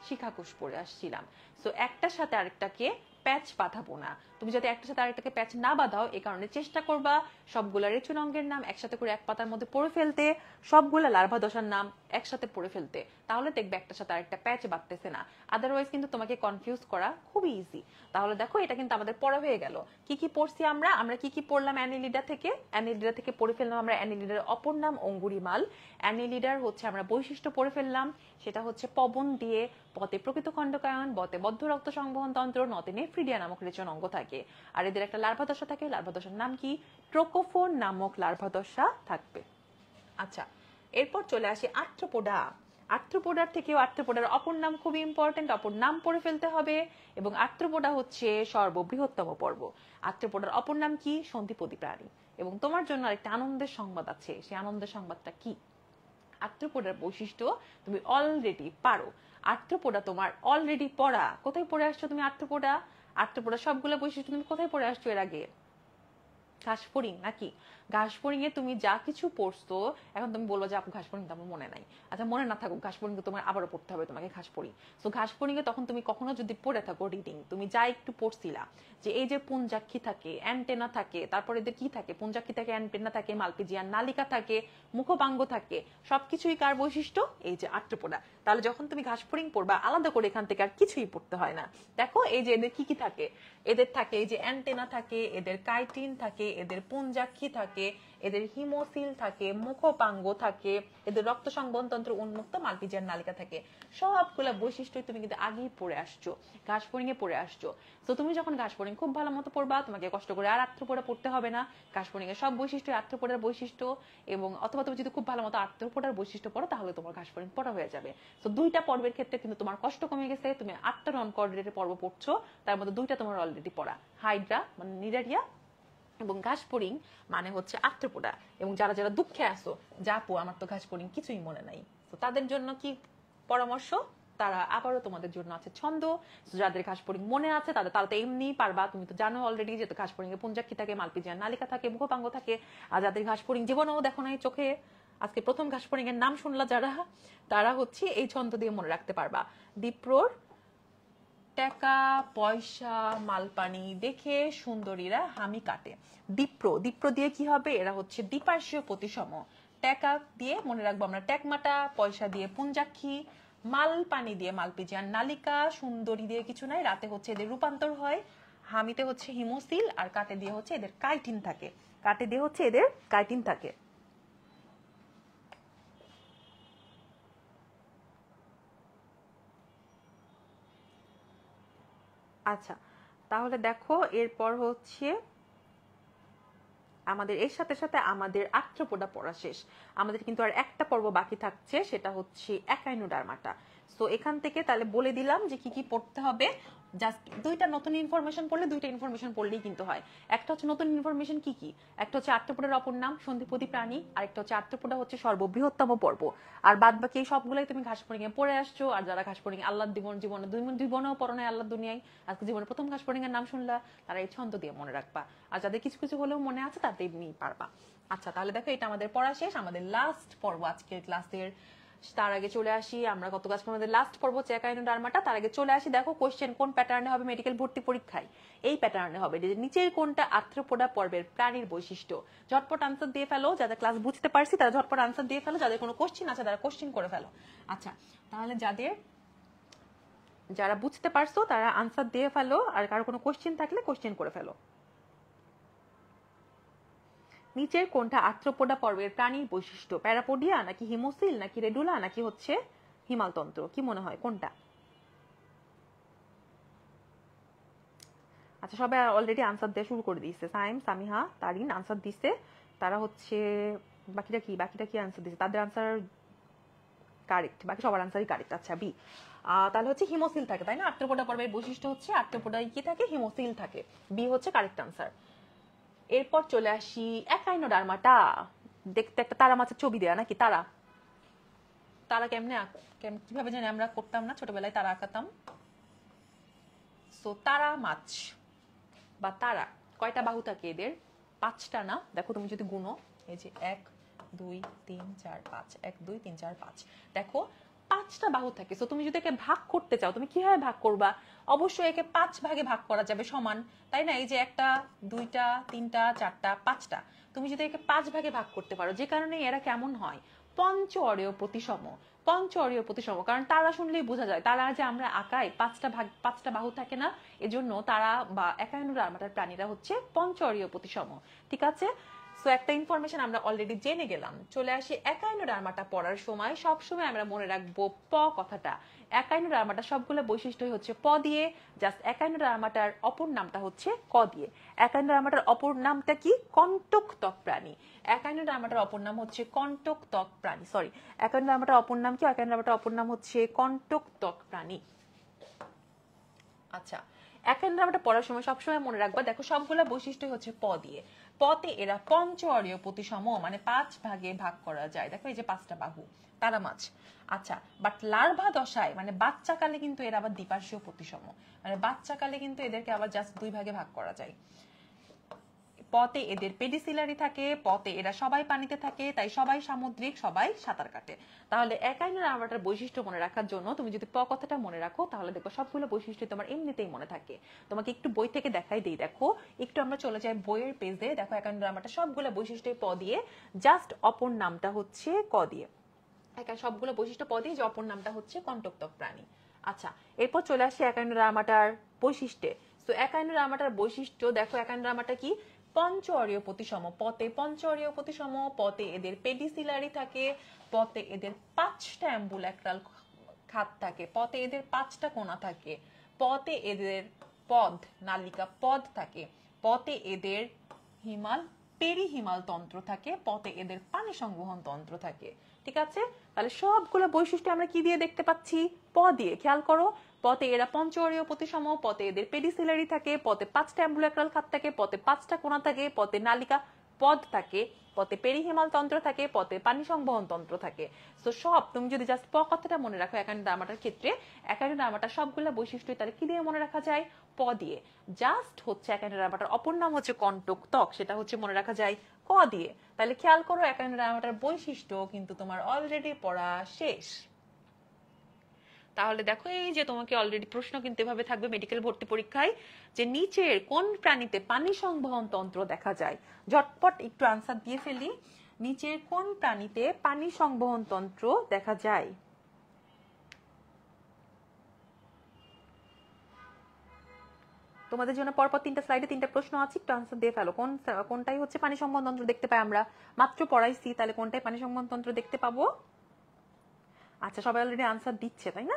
শিখাকোষ পড়ে আসছিলাম। সো একটার সাথে আরেকটাকে প্যাচ বাঁধাবো না। তুমি যাতে একটার সাথে আরেকটাকে প্যাচ না বাঁধাও, এই কারণে চেষ্টা করবা সবগুলা রেচন অঙ্গের নাম একসাথে করে এক পাতার মধ্যে পড়ে ফেলতে, সবগুলা লার্ভা দশার নাম একসাথে পড়ে ফেলতে। তাহলে দেখবে একটার সাথে আরেকটা প্যাচ বাঁধতেছে না। আদারওয়াইজ কিন্তু তোমাকে কনফিউজ করা খুবই ইজি। তাহলে দেখো এটা কিন্তু আমাদের পড়া হয়ে গেল। কি কি পড়ছি আমরা? আমরা কি কি পড়লাম অ্যানিলিডা থেকে? অ্যানিলিডা থেকে পড়ে ফেললাম আমরা অ্যানিলিডার অপর নাম অঙ্গুরিমাল। অ্যানিলিডার হচ্ছে আমরা বৈশিষ্ট্য পড়ে ফেললাম, সেটা হচ্ছে পবন দিয়ে, পথে প্রকৃত খণ্ডকায়ন, বতে বদ্ধ রক্ত সংবহন তন্ত্র, নতে নেফ্রিডিয়া নামক রেচন অঙ্গ থাকে। আর এদের একটা লার্ভা দশা থাকে, লার্ভা দশার নাম কি? ট্রোকোফোর নামক লার্ভা দশা থাকবে। আচ্ছা, এরপর চলে আসি আর্থ্রোপোডা। আর্থ্রোপোডার থেকেও আর্থ্রোপোডার অপর নাম খুবই ইম্পর্টেন্ট, অপর নাম পড়ে ফেলতে হবে। এবং আর্থ্রোপোডা হচ্ছে সর্ববৃহত্তম পর্ব। আর্থ্রোপোডার অপর নাম কি? সন্ধিপদী প্রাণী। এবং তোমার জন্য আরেকটা আনন্দের সংবাদ আছে, সেই আনন্দের সংবাদটা কি? আর্থ্রোপোডার বৈশিষ্ট্য তুমি অলরেডি পারো। আর্থ্রোপোডা তোমার অলরেডি পড়া। কোথায় পড়ে আসছো তুমি আর্থ্রোপোডা? আর্থ্রোপোডা সবগুলো বৈশিষ্ট্য তুমি কোথায় পড়ে আসছো এর আগে? ঘাসফড়িং নাকি? ঘাসফড়িং এ তুমি যা কিছু পড়ছো, এখন তুমি বলবো যে আপু ঘাসফড়িং তো আমার মনে নাই। আচ্ছা, মনে না থাকুক, ঘাসফড়িং তোমার আবারও পড়তে হবে তোমাকে ঘাসফড়িং। সো ঘাসফড়িং এ তখন তুমি কখনো যদি পড়ে থাকো রিডিং, তুমি যা একটু পড়ছিলা যে এই যে পুঞ্জাক্ষী থাকে, অ্যান্টেনা থাকে, তারপরে এদের কি থাকে? পুঞ্জাক্ষী থাকে, অ্যান্টেনা থাকে, মালপিজিয়ান নালিকা থাকে, মুখপাঙ্গ থাকে, সবকিছুই কার বৈশিষ্ট্য? এই যে আর্থ্রোপোডা। তাহলে যখন তুমি ঘাসফড়িং পড়বা, আলাদা করে এখান থেকে আর কিছুই পড়তে হয় না। দেখো এই যে এদের কি কি থাকে, এদের থাকে এই যে অ্যান্টেনা থাকে, এদের কাইটিন থাকে, এদের পুঞ্জাক্ষী থাকে, এদের হিমোসিল থাকে, মুখপাঙ্গ থাকে, এদের রক্ত সংবহন তন্ত্র উন্মুক্ত, মালপিজিয়ান নালিকা থাকে। সবগুলা বৈশিষ্ট্যই তুমি কিন্তু আগেই পড়ে আসছো, ঘাসফড়িং এ পড়ে আসছো। তো তুমি যখন ঘাসফড়িং খুব ভালো মতো পড়বা, তোমাকে কষ্ট করে আর আর্থ্রোপোডা পড়তে হবে না। ঘাসফড়িং এর সব বৈশিষ্ট্য আর্থ্রোপোডার বৈশিষ্ট্য। এবং অথবা তুমি যদি খুব ভালো মতো আর্থ্রোপোডার বৈশিষ্ট্য পড়ো, তাহলে তোমার ঘাসফড়িং পড়া হয়ে যাবে। তো দুইটা পর্বের ক্ষেত্রে কিন্তু তোমার কষ্ট কমে গেছে। তুমি 8টা নন কোঅর্ডিনেটেড পর্ব পড়ছো, তার মধ্যে 2টা তোমার অলরেডি পড়া। হাইড্রা মানে নিডারিয়া এবং ঘাসফড়িং মানে হচ্ছে আর্থ্রোপোডা। এবং যারা যারা দুঃখে আসো, যাপু আমার তো ঘাসফড়িং কিছুই মনে নাই, তো তাদের জন্য কি পরামর্শ? তারা আবারও তোমাদের জন্য আছে ছন্দ। যাদের ঘাসফড়িং মনে আছে তারা তো এমনি পারবা, তুমি তো জানো অলরেডি যে ঘাসফড়িং এ পুঞ্জাক্ষী থাকে, মালপিজিয়ান নালিকা থাকে, মুখপাঙ্গ থাকে। আর যাদের ঘাসফড়িং জীবনেও দেখো নাই চোখে, আজকে প্রথম ঘাসফড়িং এর নাম শুনলা যারা, তারা হচ্ছে এই ছন্দ দিয়ে মনে রাখতে পারবা। দীপ্রর টাকা পয়সা মালপানি দেখে সুন্দরীরা হামি কাটে। দীপ্র, দীপ্র দিয়ে কি হবে? এরা হচ্ছে দ্বিপার্শ্বীয় প্রতিসম। টাকা দিয়ে মনে রাখবো আমরা ট্যাকমাটা, পয়সা দিয়ে পুঞ্জাক্ষী, মালপানি দিয়ে মালপিজিয়ান নালিকা, সুন্দরী দিয়ে কিছু নাই, রাতে হচ্ছে এদের রূপান্তর হয়, হামিতে হচ্ছে হিমোসিল, আর কাটে দিয়ে হচ্ছে এদের কাইটিন থাকে। কাটে দিয়ে হচ্ছে এদের কাইটিন থাকে। আচ্ছা, তাহলে দেখো এরপর হচ্ছে আমাদের এর সাথে সাথে আমাদের আর্থ্রোপোডা পড়া শেষ। আমাদের কিন্তু আর একটা পর্ব বাকি থাকছে, সেটা হচ্ছে একাইনোডার্মাটা। সো এখান থেকে তাহলে বলে দিলাম যে কি কি পড়তে হবে। জাস্ট 2টা নতুন ইনফরমেশন পড়লে, 2টা ইনফরমেশন পড়লেই কিন্তু হয়। একটা হচ্ছে নতুন ইনফরমেশন কি কি, একটা হচ্ছে আর্থ্রোপোডার অপর নাম সন্ধিপদী প্রাণী, আর একটা হচ্ছে আর্থ্রোপোডা হচ্ছে সর্ববৃহত্তম পর্ব। আর বাদ বাকি এই সবগুলাই তুমি ঘাসফড়িং এ পড়ে আসছো। আর যারা ঘাসফড়িং আল্লাহ জীবনে জীবনেও পড়ো নাই আল্লাহ দুনিয়ায়, আজকে জীবনে প্রথম ঘাসফড়িং এর নাম শুনলা, তারা এই ছন্দ দিয়ে মনে রাখবা। আর যাদের কিছু কিছু হলেও মনে আছে তারা এমনি পারবা। আচ্ছা, তাহলে দেখো এটা আমাদের পড়া শেষ, আমাদের লাস্ট পর্ব আজকের ক্লাসের। তার আগে চলে আসি আমরা কত কাজ আমাদের লাস্ট পর্ব একাইনোডার্মাটা। তার আগে চলে আসি, দেখো কোশ্চেন কোন প্যাটার্নে হবে মেডিকেল ভর্তি পরীক্ষায়? এই প্যাটার্নে হবে যে নিচের কোনটা আর্থ্রোপোডা পর্বের প্রাণীর বৈশিষ্ট্য। ঝটপট আনসার দিয়ে ফেলো, যাদের ক্লাস বুঝতে পারছি তারা ঝটপট আনসার দিয়ে ফেলো, যাদের কোনো কোশ্চেন আছে তারা কোশ্চেন করে ফেলো। আচ্ছা, তাহলে যারা বুঝতে পারছো তারা আনসার দিয়ে ফেলো, আর কারো কোনো কোশ্চেন থাকলে কোশ্চেন করে ফেলো। নিচের কোনটা আর্থ্রোপোডা পর্বের প্রাণীর বৈশিষ্ট্য? প্যারাপোডিয়া নাকি হিমোসিল নাকি রেডুলা নাকি হচ্ছে হিমালতন্ত্র? কি মনে হয় কোনটা? আচ্ছা, সবাই অলরেডি আনসার দেওয়া শুরু করে দিয়েছে। সাইম, সামিহা, তারিন আনসার দিছে। তারা হচ্ছে বাকিটা কি আনসার দিছে? তাদের আনসার কারেক্ট, বাকি সবার আনসারই কারেক্ট। আচ্ছা, বি। তাহলে হচ্ছে হিমোসিল থাকে, তাই না? আর্থ্রোপোডা পর্বের বৈশিষ্ট্য হচ্ছে আর্থ্রোপোডায় কি থাকে? হিমোসিল থাকে। বি হচ্ছে কারেক্ট আনসার। এরপর চলে আসি একাইনোডার্মাটা। দেখতে একটা তারা মাছের ছবি দেয়া নাকি? তারা তারা কেমনে কিভাবে জানি আমরা করতাম না ছোটবেলায়, তারা আঁকাতাম। সো তারা মাছ বা তারা কয়টা বাহু থাকে এদের? 5টা না? দেখো তুমি যদি গুনো, এই যে 1 2 3 4 5, 1 2 3 4 5, দেখো 5টা বাহু থাকে। সো তুমি যদি একে ভাগ করতে চাও, তুমি কিভাবে ভাগ করবা? অবশ্যই একে 5 ভাগে ভাগ করা যাবে সমান, তাই না? এই যে 1টা 2টা 3টা 4টা 5টা, তুমি যদি একে 5 ভাগে ভাগ করতে পারো, যে কারণে এরা কেমন হয়, পঞ্চ অরীয় প্রতিসম। পঞ্চ অরীয় প্রতিসম, কারণ তারা শুনলেই বোঝা যায়, তারা যে আমরা আঁকাই 5টা বাহু থাকে না, এজন্য তারা বা একাইনোডার্মাটার প্রাণীরা হচ্ছে পঞ্চ অরীয় প্রতিসম। ঠিক আছে, সো একটা ইনফরমেশন আমরা অলরেডি জেনে গেলাম। চলে আসি একাইনোডার্মাটা পড়ার সময় সবসময় আমরা মনে রাখবো প কথাটা। একাইনোডার্মাটা সবগুলো বৈশিষ্ট্যই হচ্ছে প দিয়ে, জাস্ট একাইনোডার্মাটার অপর নামটা হচ্ছে ক দিয়ে। একাইনোডার্মাটার অপর নামটা কি? কন্টক ত্বক প্রাণী। একাইনোডার্মাটার অপর নাম হচ্ছে কন্টক ত্বক প্রাণী, সরি, একাইনোডার্মাটার অপর নাম কি? একাইনোডার্মাটার অপর নাম হচ্ছে কন্টক ত্বক প্রাণী। আচ্ছা, একাইনোডার্মাটা পড়ার সময় সবসময় মনে রাখবা, দেখো সবগুলা বৈশিষ্ট্য হচ্ছে প দিয়ে। পতে এরা পঞ্চ অরীয় প্রতিসম, মানে 5 ভাগে ভাগ করা যায়। দেখো এই যে 5টা বাহু, তারা মাছ। আচ্ছা, বাট লার্ভা দশায় মানে বাচ্চাকালে কিন্তু এরা আবার দ্বিপার্শ্বীয় প্রতিসম, মানে বাচ্চাকালে কিন্তু এদেরকে আবার জাস্ট 2 ভাগে ভাগ করা যায়। পথে এদের পেডিসিলারি থাকে, পথে এরা সবাই পানিতে থাকে, তাই সবাই সামুদ্রিক, সবাই সাঁতার কাটে। তাহলে একাইনোডার্মাটার বৈশিষ্ট্য মনে রাখার জন্য তুমি যদি প কথাটা মনে রাখো, তাহলে দেখো সবগুলো বৈশিষ্ট্য তোমার এমনিতেই মনে থাকে। তোমাকে একটু বই থেকে দেখাই দিই, দেখো একটু আমরা চলে যাই বইয়ের পেজে। দেখো একাইনোডার্মাটা সবগুলো বৈশিষ্ট্য প দিয়ে, জাস্ট অপর নামটা হচ্ছে ক দিয়ে। সবগুলো বৈশিষ্ট্য প দিয়ে, যে অপর নামটা হচ্ছে কন্টক ত্বক প্রাণী। আচ্ছা, এরপর চলে আসি একাইনোডার্মাটার বৈশিষ্ট্যে। তো একাইনোডার্মাটার বৈশিষ্ট্য দেখো, একাইনোডার্মাটা কি? পঞ্চ অরীয় প্রতিসম। পথে পঞ্চ অরীয় প্রতিসম, পথে এদের পেডিসিলারি থাকে, পথে এদের 5টা অ্যাম্বুল্যাক্রাল খাত থাকে, পথে এদের 5টা কোণা থাকে, পথে এদের পদ নালিকা পদ থাকে, পথে এদের হিমাল পেরিহিমাল তন্ত্র থাকে, পথে এদের পানি সংবহন তন্ত্র থাকে। ঠিক আছে, তাহলে সবগুলো বৈশিষ্ট্য আমরা কি দিয়ে দেখতে পাচ্ছি? প দিয়ে। খেয়াল করো, পথে এরা পঞ্চ অরীয় প্রতিসম, পথে এদের পেডিসিলারি থাকে, পথে 5টা অ্যাম্বুল্যাক্রাল খাত থাকে, পথে 5টা কোণা থাকে, পথে নালিকা পদ থাকে, পথে পেরিহিমাল তন্ত্র থাকে, পথে পানি সংবহন তন্ত্র থাকে। তো সব তুমি যদি জাস্ট প কথাটা মনে রাখো একাইনোডার্মাটার ক্ষেত্রে, একাইনোডার্মাটার সবগুলো বৈশিষ্ট্য তাহলে কি দিয়ে মনে রাখা যায়? প দিয়ে। জাস্ট হচ্ছে একাইনোডার্মাটার অপর নাম হচ্ছে কন্টক ত্বক, সেটা হচ্ছে মনে রাখা যায় ক দিয়ে। তাহলে খেয়াল করো, একাইনোডার্মাটার বৈশিষ্ট্য কিন্তু তোমার অলরেডি পড়া শেষ। তাহলে দেখো, এই যে তোমাকে অলরেডি প্রশ্ন কিন্তু এভাবে থাকবে মেডিকেল ভর্তি পরীক্ষায়, যে নিচের কোন প্রাণীতে পানি সংবহন তন্ত্র দেখা যায়? ঝটপট একটু আনসার দিয়ে ফেলি। নিচের কোন প্রাণীতে পানি সংবহন তন্ত্র দেখা যায়? তোমাদের জন্য পরপর 3টা স্লাইডে 3টা প্রশ্ন আছে, একটু আনসার দিয়ে ফেলো। কোনটাই হচ্ছে পানি সংবহন তন্ত্র দেখতে পাই আমরা? মাত্র পড়াইছি, তাহলে কোনটাই পানি সংবহন তন্ত্র দেখতে পাবো? আচ্ছা, সবাই অলরেডি আনসার দিচ্ছে, তাই না?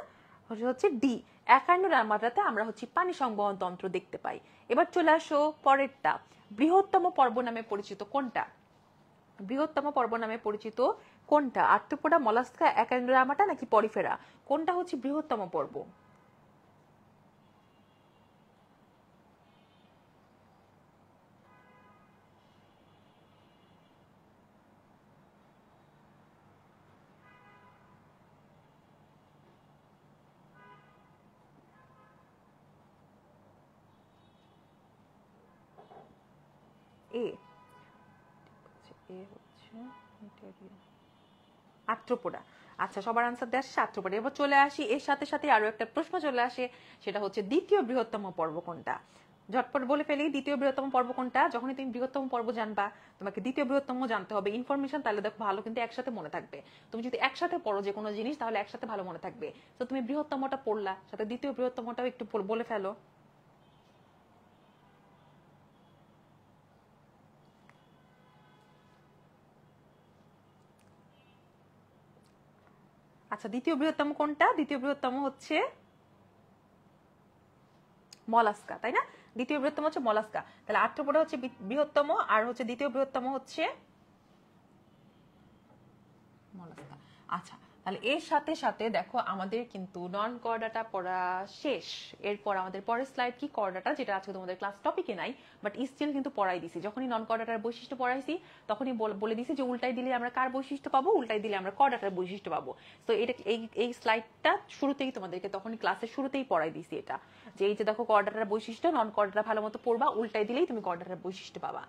হচ্ছে ডি, একাইনোডার্মাটাতে আমরা হচ্ছে পানি সংবহন তন্ত্র দেখতে পাই। এবার চলে আসো পরেরটা, বৃহত্তম পর্ব নামে পরিচিত কোনটা? বৃহত্তম পর্ব নামে পরিচিত কোনটা? আর্থ্রোপোডা, মলাস্কা, একাইনোডার্মাটা নাকি পরিফেরা? কোনটা হচ্ছে বৃহত্তম পর্ব? এ হচ্ছে আর্থ্রোপোডা। আচ্ছা, সবার আনসার দেওয়া শেষ, আর্থ্রোপোডা। এবার চলে আসি, এর সাথে সাথে আরো একটা প্রশ্ন চলে আসে, সেটা হচ্ছে দ্বিতীয় বৃহত্তম পর্ব কোনটা? ঝটপট বলে ফেলি, দ্বিতীয় বৃহত্তম পর্ব কোনটা? যখনই তুমি বৃহত্তম পর্ব জানবা, তোমাকে দ্বিতীয় বৃহত্তম জানতে হবে ইনফরমেশন, তাহলে দেখো ভালো কিন্তু একসাথে মনে থাকবে। তুমি যদি একসাথে পড়ো যে কোনো জিনিস, তাহলে একসাথে ভালো মনে থাকবে। তো তুমি বৃহত্তমটা পড়লা, সাথে দ্বিতীয় বৃহত্তমটাও একটু বলে ফেলো। আচ্ছা, দ্বিতীয় বৃহত্তম কোনটা? দ্বিতীয় বৃহত্তম হচ্ছে মলাস্কা, তাই না? দ্বিতীয় বৃহত্তম হচ্ছে মলাস্কা। তাহলে আর্থ্রোপোডা হচ্ছে বৃহত্তম, আর হচ্ছে দ্বিতীয় বৃহত্তম হচ্ছে মলাস্কা। আচ্ছা, তাহলে এর সাথে সাথে দেখো আমাদের কিন্তু নন কর্ডাটা পড়া শেষ। এরপর আমাদের পরের স্লাইড কি? কর্ডাটা, যেটা আজকে তোমাদের ক্লাস টপিকে নাই, বাট স্টিল কিন্তু পড়াই দিছি। যখনই নন কর্ডাটার বৈশিষ্ট্য পড়াইছি, তখনই বলে দিছি যে উল্টাই দিলে আমরা কার বৈশিষ্ট্য পাবো? উল্টাই দিলে আমরা কর্ডাটার বৈশিষ্ট্য পাবো। তো এটা এই স্লাইডটা শুরুতেই তোমাদেরকে তখনই ক্লাসের শুরুতেই পড়াই দিছি এটা, যে এই যে দেখো কর্ডাটার বৈশিষ্ট্য, নন কর্ডাটা ভালো মতো পড়বা, উল্টাই দিলেই তুমি কর্ডাটার বৈশিষ্ট্য পাবা।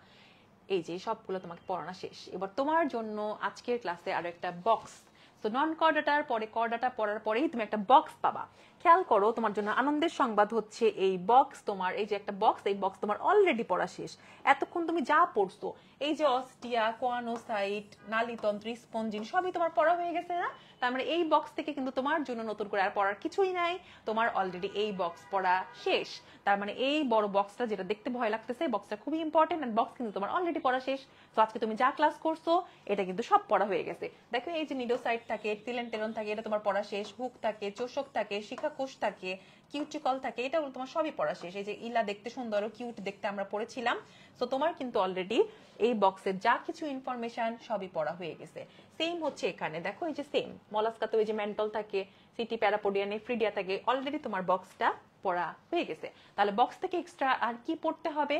এই যে সবগুলো তোমাকে পড়ানো শেষ। এবার তোমার জন্য আজকের ক্লাসে আরো একটা বক্স, সো নন কর্ডাটার পরে কর্ডাটা পড়ার পরেই তুমি একটা বক্স পাবা। খেয়াল করো, তোমার জন্য আনন্দের সংবাদ হচ্ছে এই বক্স, তোমার এই যে একটা বক্স, এই বক্স তোমার অলরেডি পড়া শেষ। এতক্ষণ তুমি যা পড়ছো, এই যে অস্টিয়া, কোয়ানোসাইট, নালীতন্ত্র, স্পঞ্জিন সবই তোমার পড়া হয়ে গেছে না? তার মানে এই বক্স থেকে কিন্তু তোমার জন্য নতুন করে আর পড়ার কিছুই নাই, তোমার অলরেডি এই বক্স পড়া শেষ। তার মানে এই বড় বক্সটা যেটা দেখতে ভয় লাগতেছে, বক্সটা খুবই ইম্পর্টেন্ট, এন্ড বক্স কিন্তু তোমার অলরেডি পড়া শেষ। তো আজকে তুমি যা ক্লাস করছো এটা কিন্তু সব পড়া হয়ে গেছে। দেখো এই যে নিডোসাইট থাকে, টিলেন্টেরন থাকে, এটা তোমার পড়া শেষ। হুক থাকে, চোষক থাকে, শিখাকোষ থাকে, কিউটিকল থাকে, এটা তোমার সবই পড়া শেষ। এই যে ইলা দেখতে সুন্দর, কিউট দেখতে আমরা পড়েছিলাম। তো তোমার কিন্তু অলরেডি এই বক্সের যা কিছু ইনফরমেশন সবই পড়া হয়ে গেছে। সেম হচ্ছে এখানে, দেখো এই যে সেম মলাস্কাতে ওই যে মেন্টল থাকে, সিটি প্যারাপোডিয়া, নেফ্রিডিয়া থাকে, অলরেডি তোমার বক্সটা পড়া হয়ে গেছে। তাহলে বক্স থেকে এক্সট্রা আর কি পড়তে হবে?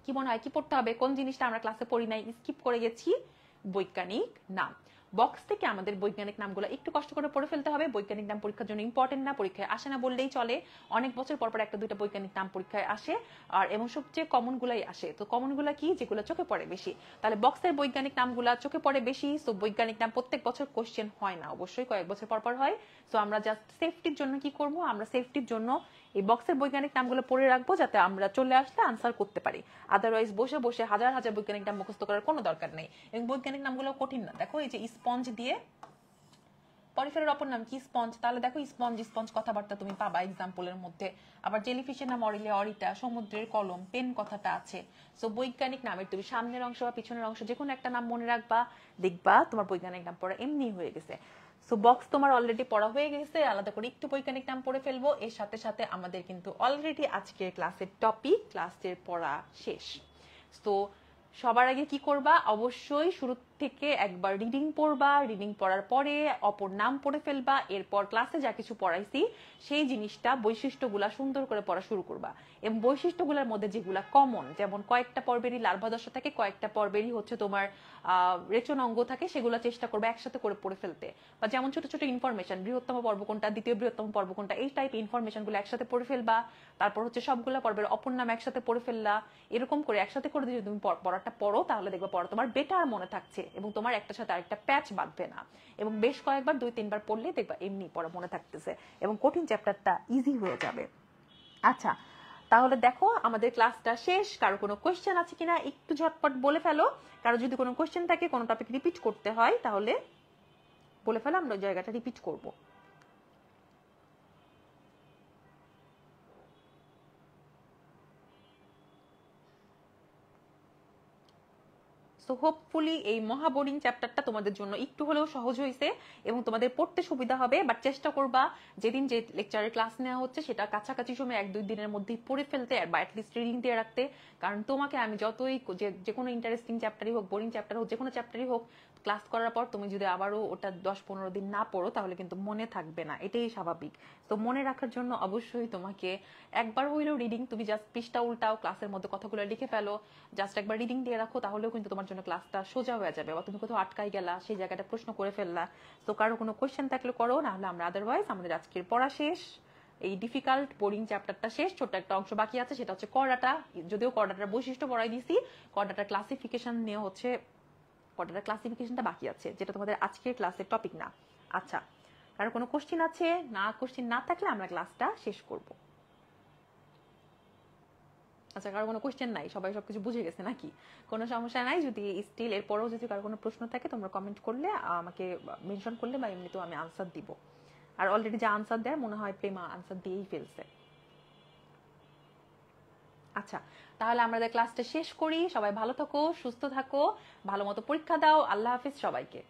কি মনে হয় কি পড়তে হবে? কোন জিনিসটা আমরা ক্লাসে পড়ি নাই, স্কিপ করে গেছি? বৈজ্ঞানিক নাম। বক্স থেকে আমাদের বৈজ্ঞানিক নামগুলো একটু কষ্ট করে পড়ে ফেলতে হবে। বৈজ্ঞানিক নাম পরীক্ষার জন্য ইম্পর্টেন্ট না, পরীক্ষায় আসে না বললেই চলে। অনেক বছর পর পর একটা দুইটা বৈজ্ঞানিক নাম পরীক্ষায় আসে, আর এবং সবচেয়ে কমন গুলাই আসে। তো কমন গুলা কি? যেগুলো চোখে পড়ে বেশি। তাহলে বক্সের বৈজ্ঞানিক নামগুলা চোখে পড়ে বেশি। সো বৈজ্ঞানিক নাম প্রত্যেক বছর কোশ্চেন হয় না, অবশ্যই কয়েক বছর পর পর হয়। সো আমরা জাস্ট সেফটির জন্য কি করব, আমরা সেফটির জন্য এই বক্সের বৈজ্ঞানিক নামগুলো পড়ে রাখবো, যাতে আমরা চলে আসলে আনসার করতে পারি। আদারওয়াইজ বসে বসে হাজার হাজার বৈজ্ঞানিক নাম মুখস্থ করার কোনো দরকার নেই। এবং বৈজ্ঞানিক নামগুলো কঠিন না। দেখো এই যে স্পঞ্জ দিয়ে পরিফেরের অপর নাম কি? স্পঞ্জ। তাহলে দেখো স্পঞ্জ স্পঞ্জ কথাবার্তা তুমি পাবা এক্সাম্পলের মধ্যে। আবার জেলিফিশের নাম অরিলিয়া অরিটা, সমুদ্রের কলম, পেন কথাটা আছে। সো বৈজ্ঞানিক নামের তুমি সামনের অংশ বা পিছনের অংশ যে কোনো একটা নাম মনে রাখবা, দেখবা তোমার বৈজ্ঞানিক নাম পড়া এমনি হয়ে গেছে। সো বক্স তোমার অলরেডি পড়া হয়ে গেছে, আলাদা করে একটু বৈজ্ঞানিক নাম পড়ে ফেলবো। এর সাথে সাথে আমাদের কিন্তু অলরেডি আজকের ক্লাসের টপিক, ক্লাসের পড়া শেষ। তো সবার আগে কি করবা? অবশ্যই শুরু থেকে একবার রিডিং পড়বা, রিডিং পড়ার পরে অপর নাম পড়ে ফেলবা। এরপর ক্লাসে যা কিছু পড়াইছি সেই জিনিসটা বৈশিষ্ট্যগুলা সুন্দর করে পড়া শুরু করবা। এবং বৈশিষ্ট্যগুলোর মধ্যে যেগুলা কমন, যেমন কয়েকটা পর্বেরই লার্ভা দশা থাকে, কয়েকটা পর্বেরই হচ্ছে তোমার রেচন অঙ্গ থাকে, সেগুলো চেষ্টা করবা একসাথে করে পড়ে ফেলতে। বা যেমন ছোট ছোট ইনফরমেশন, বৃহত্তম পর্ব কোনটা, দ্বিতীয় বৃহত্তম পর্ব কোনটা, এই টাইপ ইনফরমেশন গুলো একসাথে পড়ে ফেলবা। তারপর হচ্ছে সবগুলা পর্বের অপর নাম একসাথে পড়ে ফেললা। এরকম করে একসাথে করে যদি তুমি পড়াটা পড়ো, তাহলে দেখবা পড়া তোমার বেটার মনে থাকছে এবং তোমার একটার সাথে আরেকটা প্যাচ বাঁধবে না। এবং বেশ কয়েকবার 2-3 বার পড়লে দেখবা এমনি পড়া মনে থাকতেছে এবং কঠিন চ্যাপ্টারটা ইজি হয়ে যাবে। আচ্ছা, তাহলে দেখো আমাদের ক্লাসটা শেষ। কারো কোনো কোয়েশ্চেন আছে কিনা একটু ঝটপট বলে ফেলো। কারো যদি কোনো কোয়েশ্চেন থাকে, কোনো টপিক রিপিট করতে হয়, তাহলে বলে ফেলো, আমরা ওই জায়গাটা রিপিট করবো। সো হোপফুলি এই মহা বোরিং চ্যাপ্টারটা তোমাদের জন্য একটু হলেও সহজ হয়েছে এবং তোমাদের পড়তে সুবিধা হবে। বাট চেষ্টা করবা যেদিন যে লেকচারের ক্লাস নেওয়া হচ্ছে সেটা কাছাকাছি সময় 1-2 দিনের মধ্যেই পড়ে ফেলতে, বা অ্যাটলিস্ট রিডিং দিয়ে রাখতে। কারণ তোমাকে আমি যতই যে কোনো ইন্টারেস্টিং চ্যাপ্টারই হোক, বোরিং চ্যাপ্টার হোক, যে কোনো চ্যাপ্টারই হোক, ক্লাস করার পর তুমি যদি আবারও ওটা 10-15 দিন না পড়ো, তাহলে কিন্তু মনে থাকবে না, এটাই স্বাভাবিক। তো মনে রাখার জন্য অবশ্যই তোমাকে একবার হইলেও রিডিং, তুমি জাস্ট পৃষ্ঠা উল্টাও, ক্লাসের মধ্যে কথাগুলো লিখে ফেলো, জাস্ট একবার রিডিং দিয়ে রাখো, তাহলেও কিন্তু তোমার জন্য ক্লাসটা সোজা হয়ে যাবে। বা তুমি কোথাও আটকাই গেলা, সেই জায়গাটা প্রশ্ন করে ফেললা। তো কারো কোনো কোয়েশ্চেন থাকলে করো, না হলে আমরা আদারওয়াইজ আমাদের আজকের পড়া শেষ। এই ডিফিকাল্ট বোরিং চ্যাপ্টারটা শেষ। ছোট্ট একটা অংশ বাকি আছে, সেটা হচ্ছে করডাটা। যদিও করডাটার বৈশিষ্ট্য পড়াই দিছি, করডাটার ক্লাসিফিকেশন নিয়ে হচ্ছে, করডাটার ক্লাসিফিকেশনটা বাকি আছে, যেটা তোমাদের আজকের ক্লাসের টপিক না। আচ্ছা, কারো কোনো কোশ্চেন আছে? না, কোশ্চেন না থাকলে আমরা ক্লাসটা শেষ করব। আচ্ছা, কারো কোনো কোশ্চেন নাই? সবাই সবকিছু বুঝে গেছে নাকি? কোনো সমস্যা নাই। যদি স্টিল এরপরেও যদি কারো কোনো প্রশ্ন থাকে, তোমরা কমেন্ট করলে, আমাকে মেনশন করলে, বা এমনিতেও আমি আনসার দিব। আর অলরেডি যা আনসার দেয় মনে হয় প্রেমা আনসার দিয়েই ফেলছে। আচ্ছা, তাহলে আমরা ক্লাসটা শেষ করি। সবাই ভালো থাকো, সুস্থ থাকো, ভালো মতো পরীক্ষা দাও। আল্লাহ হাফিজ সবাইকে।